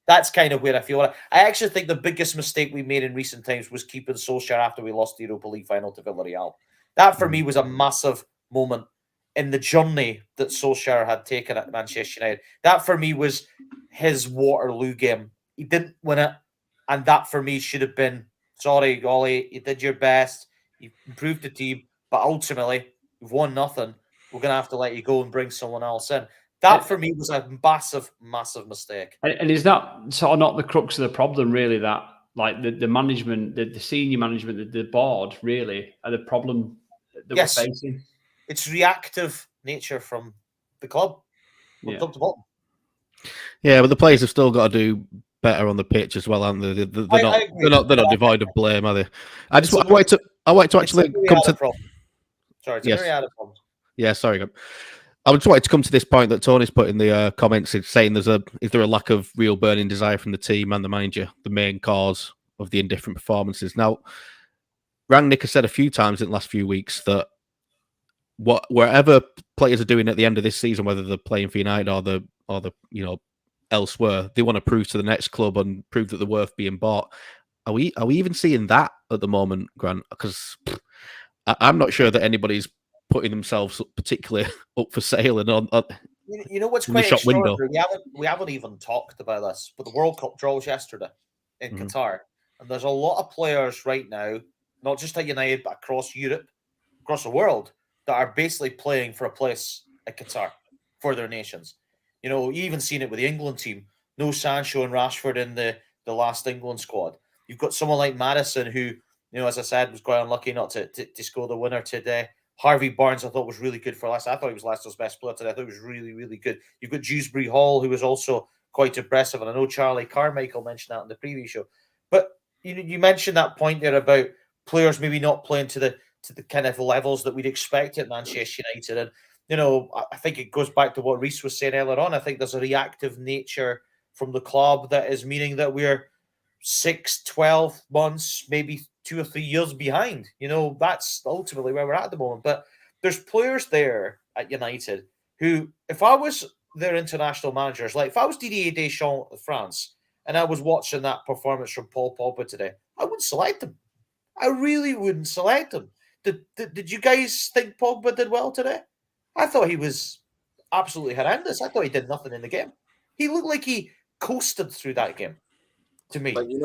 that's kind of where I feel. I actually think the biggest mistake we made in recent times was keeping Solskjaer after we lost the Europa League final to Villarreal. That, for me, was a massive moment in the journey that Solskjaer had taken at Manchester United. That, for me, was his Waterloo game. He didn't win it, and that, for me, should have been, sorry, Ollie, you did your best, you improved the team, but ultimately, you've won nothing. We're going to have to let you go and bring someone else in. That, for me, was a massive, massive mistake. And is that sort of not the crux of the problem, really, that like the management, the senior management, the board, really, are the problem that we're facing? It's reactive nature from the club, from top to bottom. Yeah, but the players have still got to do better on the pitch as well, aren't they? They're not devoid of blame, are they? I wanted to actually come to. Sorry, it's a myriad of problems. Yeah, sorry. I just wanted to come to this point that Tony's put in the comments, saying is there a lack of real burning desire from the team and the manager, the main cause of the indifferent performances. Now, Rangnick has said a few times in the last few weeks that wherever players are doing at the end of this season, whether they're playing for United or the elsewhere, they want to prove to the next club and prove that they're worth being bought. Are we even seeing that at the moment, Grant? Because I'm not sure that anybody's putting themselves particularly up for sale and on what's quite extraordinary? We haven't even talked about this, but the World Cup draws yesterday in Qatar, and there's a lot of players right now, not just at United but across Europe, across the world, that are basically playing for a place at Qatar for their nations. You even seen it with the England team. No Sancho and Rashford in the last England squad. You've got someone like Maddison who, as I said, was quite unlucky not to score the winner today. Harvey Barnes, I thought, was really good for Leicester. I thought he was Leicester's best player today. I thought he was really, really good. You've got Dewsbury Hall, who was also quite impressive. And I know Charlie Carmichael mentioned that in the previous show. But you mentioned that point there about players maybe not playing to the kind of levels that we'd expect at Manchester United. And, I think it goes back to what Reece was saying earlier on. I think there's a reactive nature from the club that is meaning that we're 6, 12 months, maybe 2 or 3 years behind. That's ultimately where we're at the moment. But there's players there at United who, if I was their international managers, like if I was Didier Deschamps of France and I was watching that performance from Paul Pogba today, I wouldn't select him. I really wouldn't select him. Did you guys think Pogba did well today? I thought he was absolutely horrendous. I thought he did nothing in the game. He looked like he coasted through that game to me. But you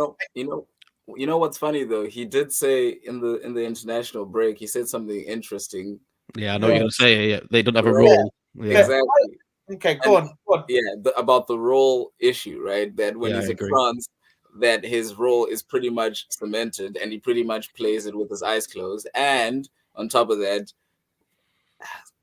know what's funny though? He did say in the international break, he said something interesting. Yeah, I know what you're going to say. Yeah, they don't have a role. Yeah. Exactly. Okay, go on. Yeah, about the role issue, right? That when he's in France, that his role is pretty much cemented and he pretty much plays it with his eyes closed. And on top of that,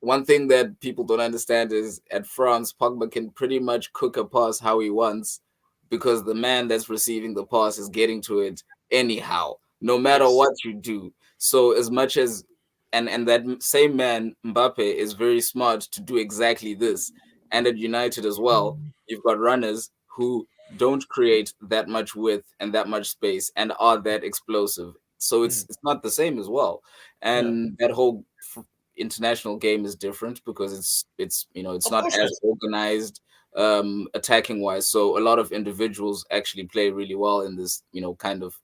one thing that people don't understand is at France, Pogba can pretty much cook a pass how he wants because the man that's receiving the pass is getting to it anyhow, no matter what you do. So as much as and that same man, Mbappe, is very smart to do exactly this. And at United as well, you've got runners who don't create that much width and that much space and are that explosive. So it's not the same as well. And that whole international game is different because it's not as organized attacking wise. So a lot of individuals actually play really well in this kind of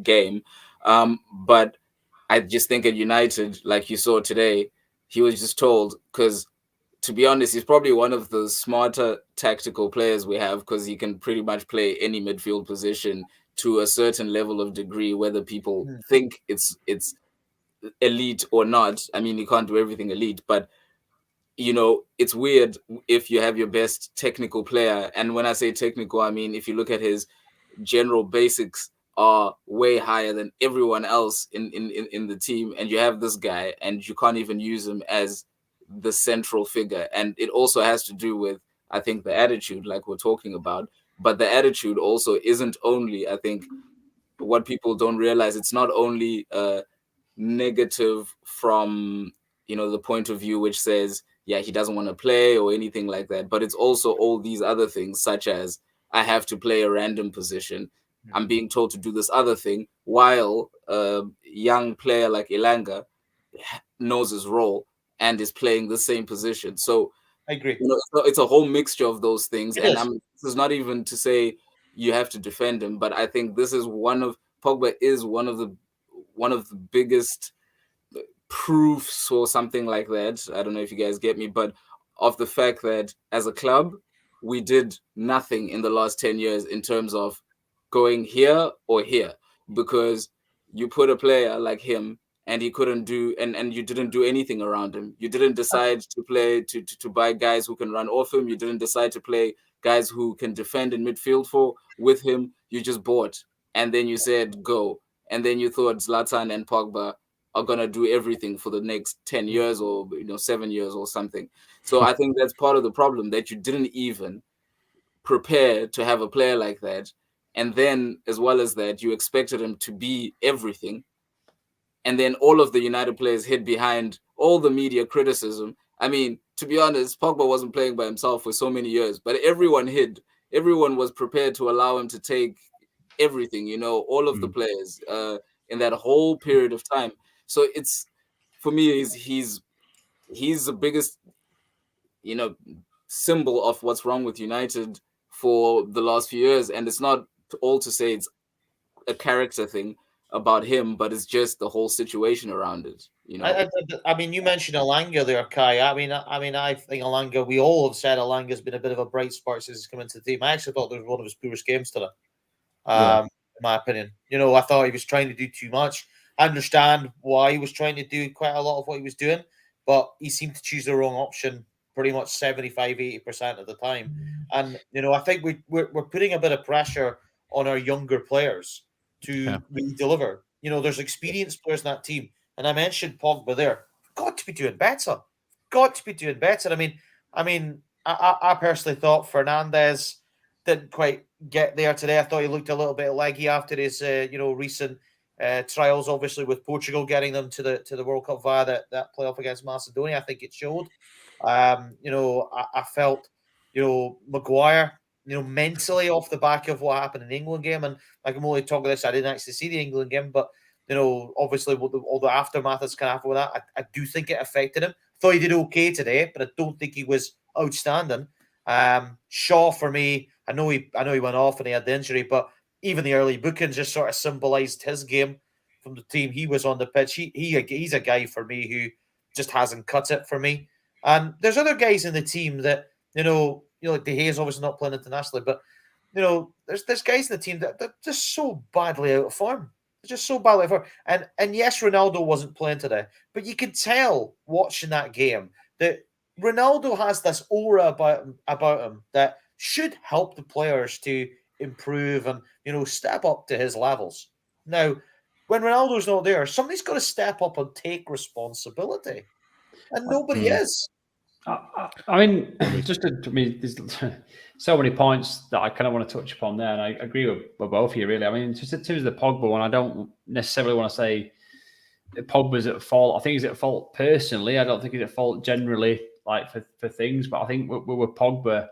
game. But I just think at United, like you saw today, he was just told, because to be honest, he's probably one of the smarter tactical players we have, because he can pretty much play any midfield position to a certain level of degree, whether people think it's elite or not. I mean, he can't do everything elite, but it's weird if you have your best technical player. And when I say technical, I mean, if you look at his general basics are way higher than everyone else in the team, and you have this guy and you can't even use him as the central figure. And it also has to do with, I think, the attitude, like we're talking about. But the attitude also isn't only, I think, what people don't realize, it's not only negative from the point of view which says he doesn't want to play or anything like that, but it's also all these other things, such as I have to play a random position, I'm being told to do this other thing, while a young player like Elanga knows his role and is playing the same position. So I agree. It's a whole mixture of those things. It And is. this is not even to say you have to defend him, but I think this is Pogba is one of the biggest proofs or something like that. I don't know if you guys get me, but of the fact that as a club, we did nothing in the last 10 years in terms of going here or here, because you put a player like him and he couldn't do, and you didn't do anything around him. You didn't decide to play to buy guys who can run off him. You didn't decide to play guys who can defend in midfield with him. You just bought, and then you said go, and then you thought Zlatan and Pogba are gonna do everything for the next 10 years or 7 years or something. So I think that's part of the problem, that you didn't even prepare to have a player like that. And then, as well as that, you expected him to be everything. And then all of the United players hid behind all the media criticism. I mean, to be honest, Pogba wasn't playing by himself for so many years, but everyone hid. Everyone was prepared to allow him to take everything, all of the players in that whole period of time. So it's, for me, he's the biggest, symbol of what's wrong with United for the last few years. And it's not all to say it's a character thing about him, but it's just the whole situation around it. I mean, you mentioned Elanga there, Kai. I mean, I think Elanga. We all have said Elanga's been a bit of a bright spot since he's come into the team. I actually thought it was one of his poorest games today. In my opinion, I thought he was trying to do too much. I understand why he was trying to do quite a lot of what he was doing, but he seemed to choose the wrong option pretty much 75-80% of the time. And I think we're putting a bit of pressure on our younger players to really deliver. There's experienced players in that team, and I mentioned Pogba there. Got to be doing better. Got to be doing better. I mean, I personally thought Fernandes didn't quite get there today. I thought he looked a little bit leggy after his recent trials, obviously with Portugal getting them to the World Cup via that playoff against Macedonia. I think it showed. I felt Maguire mentally off the back of what happened in the England game, and I can only talk this. I didn't actually see the England game, but obviously all the aftermath that's kind of happened with that, I do think it affected him. Thought he did okay today, but I don't think he was outstanding. Shaw, for me, I know he went off and he had the injury, but even the early bookings just sort of symbolised his game from the team he was on the pitch. He's a guy for me who just hasn't cut it for me. And there's other guys in the team that like De Gea's obviously not playing internationally, but there's guys in the team that they're just so badly out of form. They're just so badly out of form. And yes, Ronaldo wasn't playing today, but you could tell watching that game that Ronaldo has this aura about him that should help the players to improve and, step up to his levels. Now, when Ronaldo's not there, somebody's got to step up and take responsibility. And nobody is. I mean, there's so many points that I kind of want to touch upon there, and I agree with both of you, really. I mean, just in terms of the Pogba one, I don't necessarily want to say that Pogba's at fault. I think he's at fault personally. I don't think he's at fault generally, like for things. But I think with Pogba,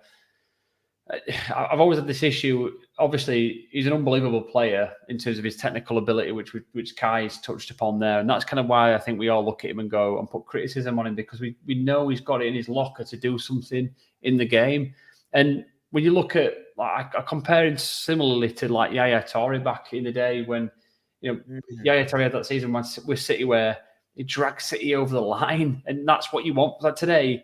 I've always had this issue. Obviously, he's an unbelievable player in terms of his technical ability, which Kai's touched upon there. And that's kind of why I think we all look at him and go and put criticism on him, because we know he's got it in his locker to do something in the game. And when you look at, like, I compare him similarly to like Yaya Toure back in the day when, Yaya Toure had that season with City where he dragged City over the line. And that's what you want. Like today,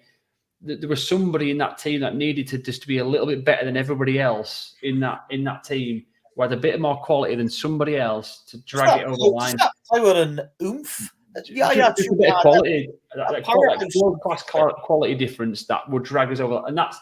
there was somebody in that team that needed to just be a little bit better than everybody else in that team, who had a bit more quality than somebody else to drag it over the line. Power and oomph. Just a bit of quality, world-class quality difference that would drag us over. And that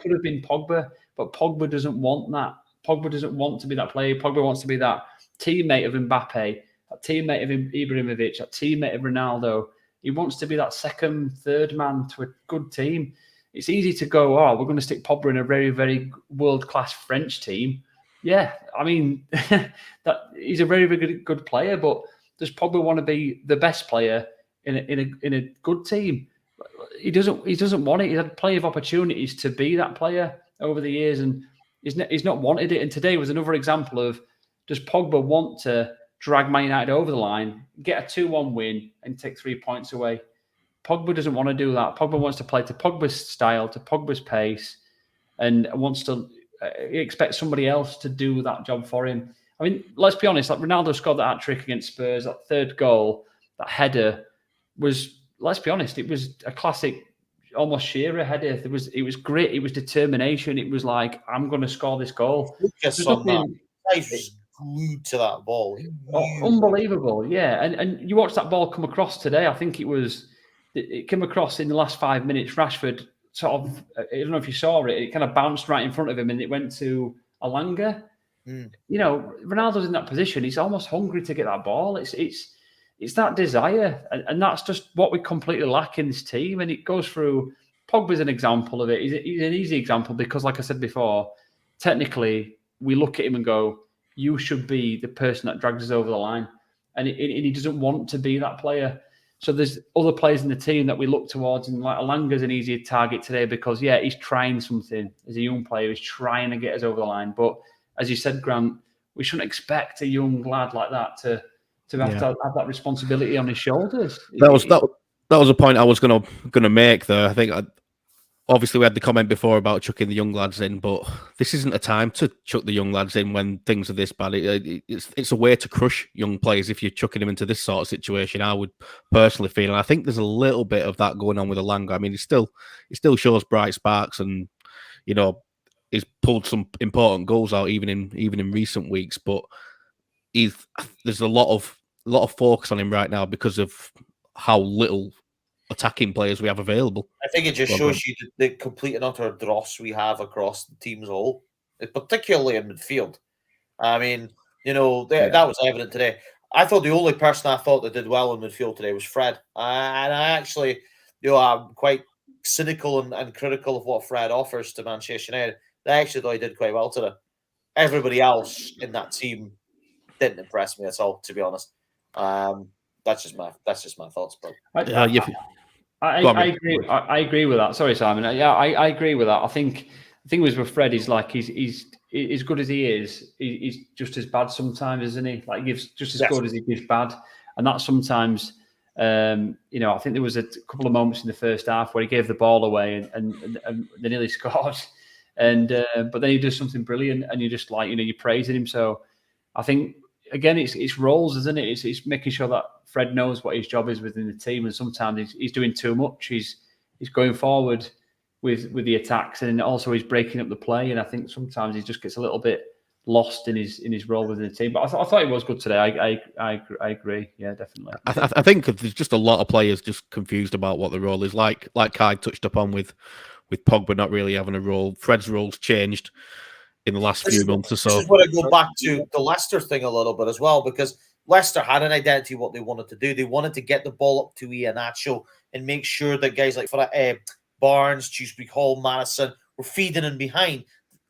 could have been Pogba, but Pogba doesn't want that. Pogba doesn't want to be that player. Pogba wants to be that teammate of Mbappe, that teammate of Ibrahimovic, that teammate of Ronaldo. He wants to be that second, third man to a good team. It's easy to go, we're going to stick Pogba in a very, very world-class French team. Yeah, I mean, that he's a very, very good player, but does Pogba want to be the best player in a good team? He doesn't want it. He's had plenty of opportunities to be that player over the years, and he's not wanted it. And today was another example of, does Pogba want to drag Man United over the line, get a 2-1 win, and take 3 points away? Pogba doesn't want to do that. Pogba wants to play to Pogba's style, to Pogba's pace, and wants to he expects somebody else to do that job for him. I mean, let's be honest, like Ronaldo scored that hat-trick against Spurs, that third goal, that header was, let's be honest, it was a classic, almost Shearer header. It was grit, it was determination. It was like, I'm going to score this goal. He's glued to that ball. Unbelievable, yeah. And you watch that ball come across today. I think it came across in the last 5 minutes. Rashford sort of, I don't know if you saw it, it kind of bounced right in front of him and it went to Alanga. Ronaldo's in that position. He's almost hungry to get that ball. It's that desire, and that's just what we completely lack in this team. And it goes through. Pogba's an example of it. He's an easy example because, like I said before, technically we look at him and go, "You should be the person that drags us over the line," and he doesn't want to be that player. So there's other players in the team that we look towards, and like Alanga's an easier target today because he's trying something as a young player. He's trying to get us over the line, but as you said, Grant, we shouldn't expect a young lad like that to have that responsibility on his shoulders. That was a point I was gonna make there. I think obviously we had the comment before about chucking the young lads in, but this isn't a time to chuck the young lads in when things are this bad. It's a way to crush young players if you're chucking them into this sort of situation. I would personally feel, and I think there's a little bit of that going on with Alanga. I mean, he still shows bright sparks, and he's pulled some important goals out even in recent weeks, but there's a lot of focus on him right now because of how little attacking players we have available. I think it just shows you the complete and utter dross we have across the team as a whole, particularly in midfield. I mean, that was evident today. I thought the only person I thought that did well in midfield today was Fred, and I actually, I'm quite cynical and critical of what Fred offers to Manchester United. I actually thought he did quite well today. Everybody else in that team didn't impress me at all, to be honest. That's just my thoughts, bro. I agree. I agree with that. Sorry, Simon. I agree with that. I think the thing was with Fred is like he's as good as he is. He's just as bad sometimes, isn't he? Like he gives just as good as he gives bad, and that sometimes. I think there was a couple of moments in the first half where he gave the ball away and they nearly scored. But then he does something brilliant, and you're just like, you're praising him. So I think again, it's roles, isn't it? It's making sure that Fred knows what his job is within the team, and sometimes he's doing too much. He's going forward with the attacks, and also he's breaking up the play. And I think sometimes he just gets a little bit lost in his role within the team. But I thought he was good today. I agree. Yeah, definitely. I think there's just a lot of players just confused about what the role is. Like Kai touched upon with with Pogba not really having a role. Fred's role's changed in the last few months or so. This is where I go back to the Leicester thing a little bit as well, because Leicester had an identity what they wanted to do. They wanted to get the ball up to Iheanacho and make sure that guys like Barnes, Dewsbury Hall, Madison were feeding in behind.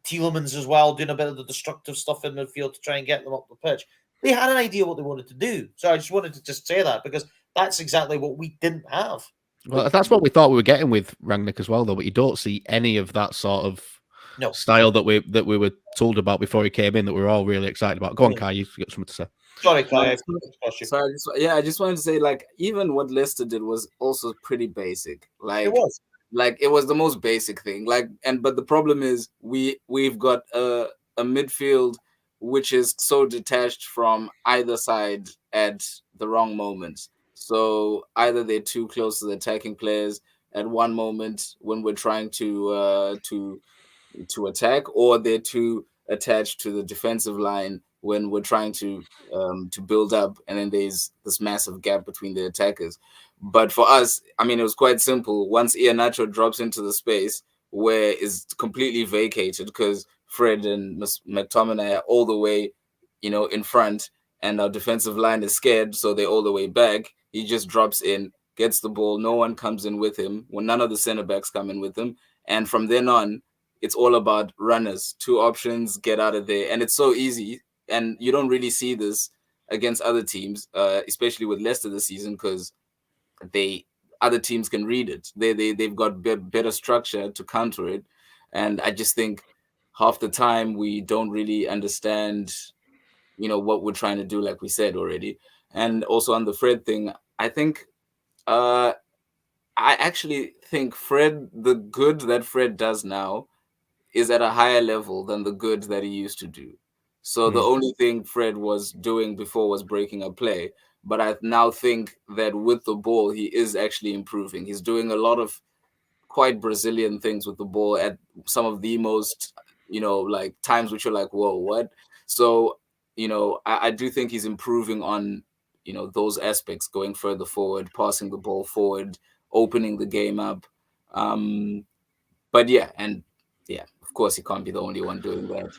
Tielemans as well, doing a bit of the destructive stuff in midfield to try and get them up the pitch. They had an idea what they wanted to do. So I just wanted to just say that because that's exactly what we didn't have. Well, that's what we thought we were getting with Rangnick as well, though. But you don't see any of that sort of style that we were told about before he came in that we were all really excited about. Go on, Kai, you've got something to say. Sorry, Kai. I just wanted to say, like, even what Leicester did was also pretty basic. Like, it was. Like, it was the most basic thing. Like, but the problem is we've got a midfield which is so detached from either side at the wrong moments. So either they're too close to the attacking players at one moment when we're trying to attack, or they're too attached to the defensive line when we're trying to build up, and then there's this massive gap between the attackers. But for us, I mean, it was quite simple. Once Iheanacho drops into the space where it's completely vacated because Fred and McTominay are all the way, in front, and our defensive line is scared, so they're all the way back. He just drops in, gets the ball. No one comes in with him. When none of the center backs come in with him, and from then on, it's all about runners. 2 options, get out of there, and it's so easy. And you don't really see this against other teams, especially with Leicester this season, because other teams can read it. They've got better structure to counter it, and I just think half the time we don't really understand, what we're trying to do, like we said already. And also on the Fred thing, I think, I actually think the good that Fred does now is at a higher level than the good that he used to do. So the only thing Fred was doing before was breaking a play. But I now think that with the ball, he is actually improving. He's doing a lot of quite Brazilian things with the ball at some of the most, like times which you're like, whoa, what? So, I do think he's improving on, those aspects, going further forward, passing the ball forward, opening the game up. But of course, he can't be the only one doing that.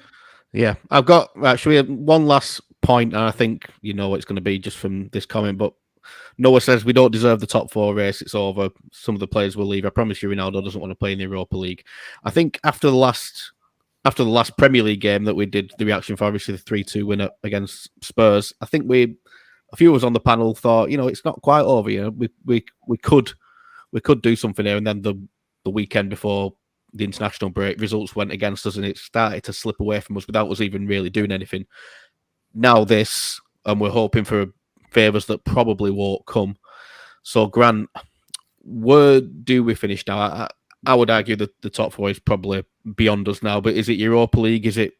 Yeah, I've got actually one last point, and I think you know what it's going to be just from this comment. But Noah says we don't deserve the top 4 race. It's over. Some of the players will leave. I promise you, Ronaldo doesn't want to play in the Europa League. I think after the last Premier League game that we did, the reaction for obviously the 3-2 win against Spurs, I think a few of us on the panel thought, it's not quite over. We could do something here, and then the weekend before the international break, results went against us and it started to slip away from us without us even really doing anything. Now this, and we're hoping for favours that probably won't come. So, Grant, where do we finish now? I would argue that the top 4 is probably beyond us now, but is it Europa League? Is it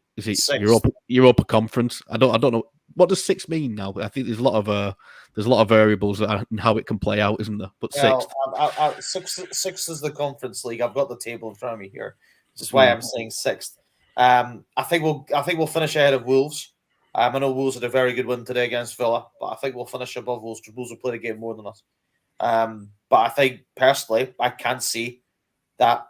Europa Conference? I don't know. What does 6 mean now? I think there's a lot of variables and how it can play out, isn't there? But 6th. Sixth is the Conference League. I've got the table in front of me here. This is why I'm saying 6th. I think we'll finish ahead of Wolves. I know Wolves had a very good win today against Villa, but I think we'll finish above Wolves because Wolves will play the game more than us. But I think personally, I can't see that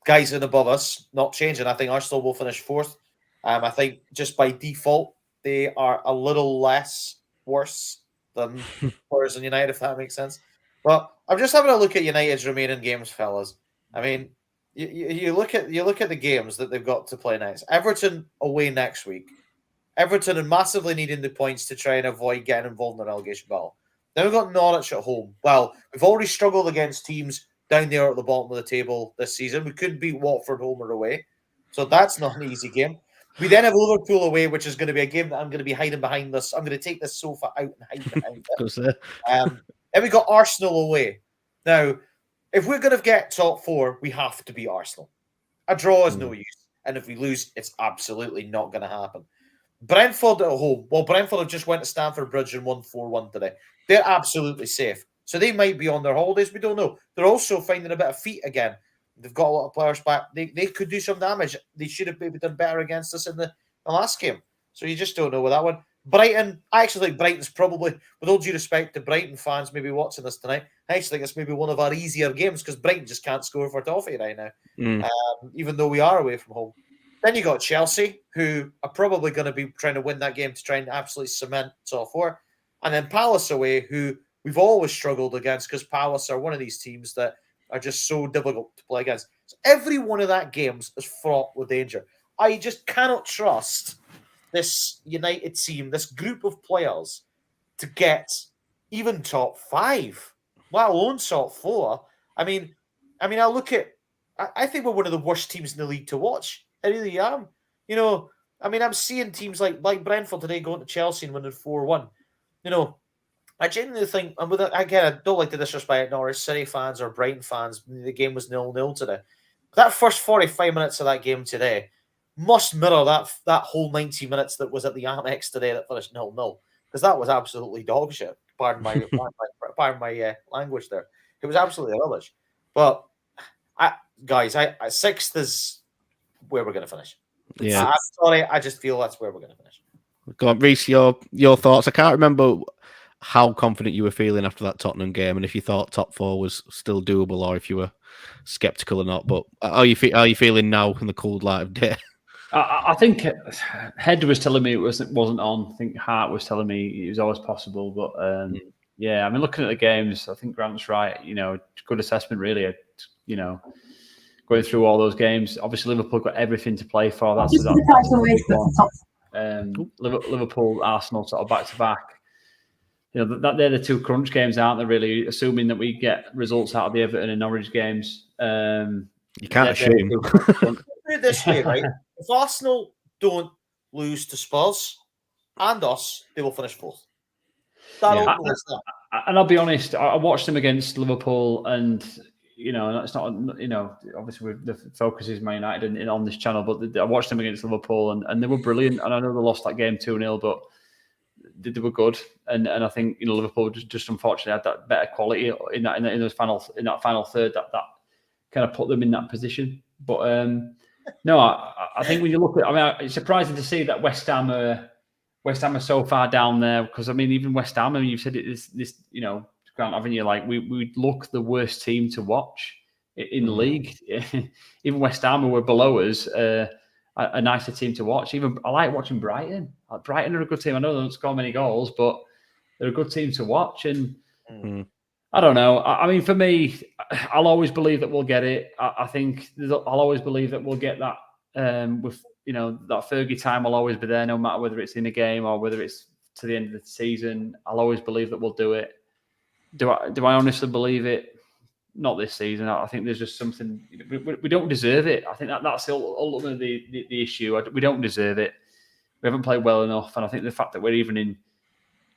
guys in above us not changing. I think Arsenal will finish 4th. I think just by default, they are a little less worse than Spurs and United, if that makes sense. But I'm just having a look at United's remaining games, fellas. I mean, you look at the games that they've got to play next. Everton away next week. Everton are massively needing the points to try and avoid getting involved in the relegation battle. Then we've got Norwich at home. Well, we've already struggled against teams down there at the bottom of the table this season. We couldn't beat Watford home or away. So that's not an easy game. We then have Liverpool away, which is going to be a game that I'm going to be hiding behind this. I'm going to take this sofa out and hide behind it. Then we got Arsenal away. Now, if we're going to get top 4, we have to beat Arsenal. A draw is no use. And if we lose, it's absolutely not going to happen. Brentford at home. Well, Brentford have just went to Stamford Bridge and won 4-1 today. They're absolutely safe. So they might be on their holidays. We don't know. They're also finding a bit of feet again. They've got a lot of players back. They could do some damage. They should have maybe done better against us in the last game. So you just don't know with that one. Brighton, I actually think Brighton's probably, with all due respect to Brighton fans maybe watching this tonight, I actually think it's maybe one of our easier games because Brighton just can't score for Toffee right now, even though we are away from home. Then you got Chelsea, who are probably going to be trying to win that game to try and absolutely cement top four. And then Palace away, who we've always struggled against because Palace are one of these teams that are just so difficult to play against. So every one of that games is fraught with danger. I just cannot trust this United team, this group of players, to get even top 5, let alone top 4. I mean, I look at. I think we're one of the worst teams in the league to watch. I really am. I'm seeing teams like Brentford today going to Chelsea and winning 4-1. I genuinely think, and again, I don't like to disrespect Norwich City fans or Brighton fans. The game was 0-0 today. That first 45 minutes of that game today must mirror that whole 90 minutes that was at the Amex today that finished 0-0, because that was absolutely dog shit. Pardon my language there. It was absolutely rubbish. But guys, sixth is where we're going to finish. Yeah, I'm sorry, I just feel that's where we're going to finish. Go on, Reece, your thoughts. I can't remember how confident you were feeling after that Tottenham game, and if you thought top 4 was still doable, or if you were sceptical or not. But how are you feeling now in the cold light of day? I think Head was telling me it wasn't on. I think Hart was telling me it was always possible. But yeah, I mean, looking at the games, I think Grant's right. Good assessment, really. Going through all those games, obviously Liverpool got everything to play for. Liverpool, Arsenal, sort of back to back. That they're the 2 crunch games, aren't they? Really, assuming that we get results out of the Everton and Norwich games. You can't assume. Put it this way, right? If Arsenal don't lose to Spurs and us, they will finish 4th. And I'll be honest, I watched them against Liverpool, and it's not, obviously the focus is Man United and on this channel, but I watched them against Liverpool, and they were brilliant. And I know they lost that game 2-0, but they were good. And I think Liverpool just unfortunately had that better quality in that final third that kind of put them in that position. But no, I think when you look at, it's surprising to see that West Ham are so far down there, because even West Ham, you've said it is this, Grant, haven't you? Like we look the worst team to watch in the league. Even West Ham, who were below us, a nicer team to watch. Even I like watching Brighton. Brighton are a good team. I know they don't score many goals, but they're a good team to watch. And I don't know. For me, I'll always believe that we'll get it. I think I'll always believe that we'll get that. With that Fergie time will always be there, no matter whether it's in a game or whether it's to the end of the season. I'll always believe that we'll do it. Do I honestly believe it? Not this season. I think there's just something we don't deserve it. I think that's ultimately the issue. We don't deserve it. We haven't played well enough, and I think the fact that we're even in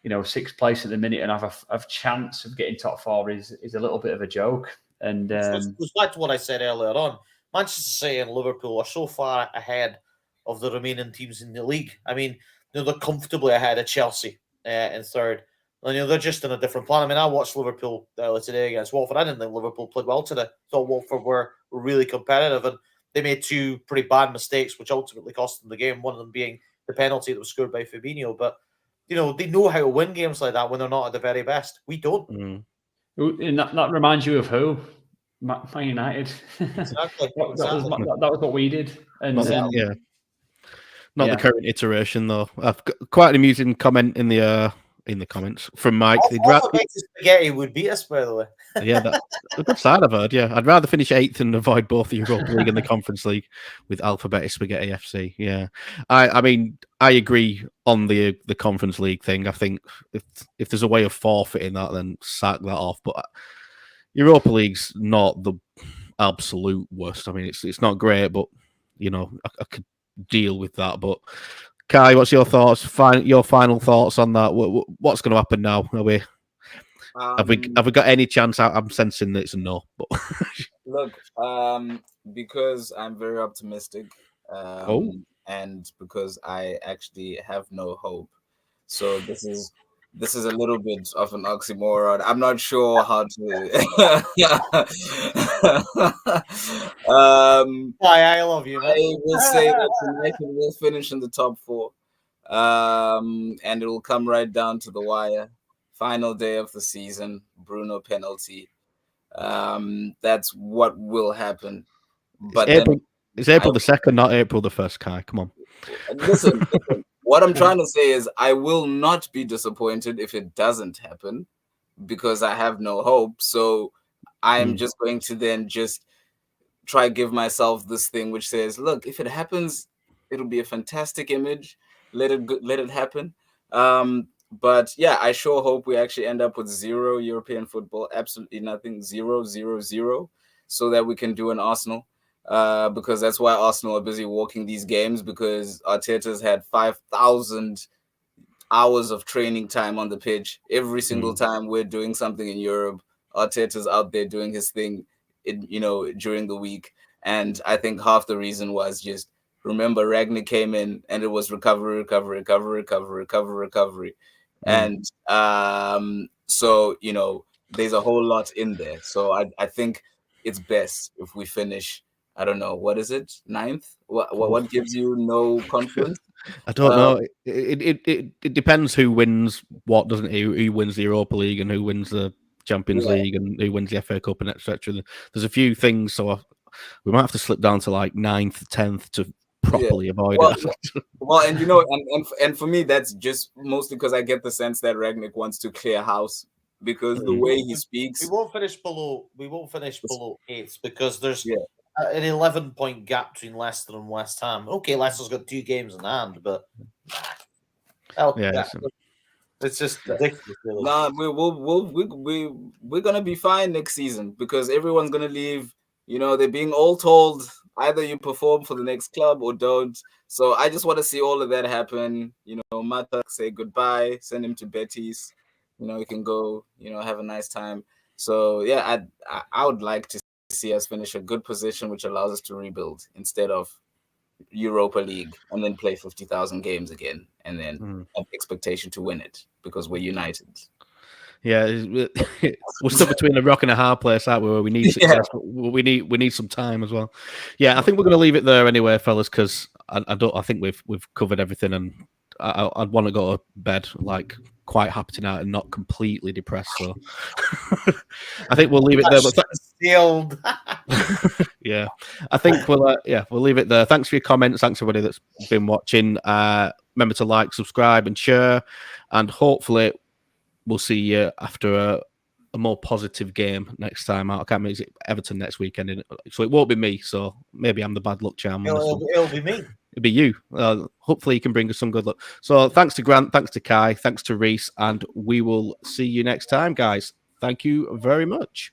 6th place at the minute and have a chance of getting top 4 is a little bit of a joke. And it goes back to what I said earlier on. Manchester City and Liverpool are so far ahead of the remaining teams in the league. They're comfortably ahead of Chelsea in 3rd. And, they're just in a different plan. I watched Liverpool today against Watford. I didn't think Liverpool played well today. I thought Watford were really competitive, and they made 2 pretty bad mistakes, which ultimately cost them the game. One of them being the penalty that was scored by Fabinho. But, they know how to win games like that when they're not at the very best. We don't. And that reminds you of who? Man United. Exactly. That was what we did. And not the current iteration though. I've got quite an amusing comment in the comments from Mike. Spaghetti would beat us, by the way. Yeah, that's a good side I've heard. Yeah, I'd rather finish 8th and avoid both the Europa League and the Conference League with Alphabetic Spaghetti FC. Yeah, I agree on the Conference League thing. I think if there's a way of forfeiting that, then sack that off. But Europa League's not the absolute worst. It's not great, but I could deal with that. But Kai, what's your thoughts? Your final thoughts on that? What's going to happen now? Have we got any chance? I'm sensing that it's a no. But look, because I'm very optimistic, and because I actually have no hope. So this is a little bit of an oxymoron. I'm not sure how to. I love you, man. I will say that United will finish in the top 4, and it will come right down to the wire. final day of the season, Bruno penalty. That's what will happen. But it's April the 2nd, not April the 1st, Kai. Come on. Listen, what I'm trying to say is I will not be disappointed if it doesn't happen because I have no hope. So I'm just going to then just try give myself this thing which says, look, if it happens, it'll be a fantastic image. Let it happen. But yeah, I sure hope we actually end up with 0 European football, absolutely nothing, 0, 0, 0, so that we can do an Arsenal. Because that's why Arsenal are busy walking these games, because Arteta's had 5,000 hours of training time on the pitch. Every single time we're doing something in Europe, Arteta's out there doing his thing, during the week. And I think half the reason was just, remember, Ragnick came in and it was recovery. And so, there's a whole lot in there. So I think it's best if we finish, I don't know, what is it? 9th? What gives you no confidence? I don't know. It depends who wins what, doesn't it? Who wins the Europa League and who wins the Champions League and who wins the FA Cup and etc. There's a few things, so we might have to slip down to like 9th, 10th to properly avoid it. Well, and for me, that's just mostly because I get the sense that Ragnick wants to clear house, because the way he speaks, we won't finish below 8th because there's an 11-point gap between Leicester and West Ham. Okay, Leicester's got 2 games in hand, but it's just ridiculous. Really. Nah, we're gonna be fine next season because everyone's gonna leave. They're being all told either you perform for the next club or don't. So I just want to see all of that happen. Mata say goodbye, send him to Betis. He can go, have a nice time. So yeah, I would like to see us finish a good position, which allows us to rebuild instead of Europa League and then play 50,000 games again and then have expectation to win it because we're United. Yeah, we're stuck between a rock and a hard place, aren't we? Where we need success, but we need some time as well. Yeah, I think we're going to leave it there anyway, fellas, because I think we've covered everything, and I'd want to go to bed like quite happy tonight and not completely depressed. So I think we'll leave it there. But sealed. Yeah, I think we'll leave it there. Thanks for your comments. Thanks everybody that's been watching. Remember to like, subscribe, and share, and hopefully we'll see you after a more positive game next time out. I can't remember, is it Everton next weekend? So it won't be me. So maybe I'm the bad luck charm. It'll be me. It'll be you. Hopefully you can bring us some good luck. So thanks to Grant, thanks to Kai, thanks to Reese, and we will see you next time, guys. Thank you very much.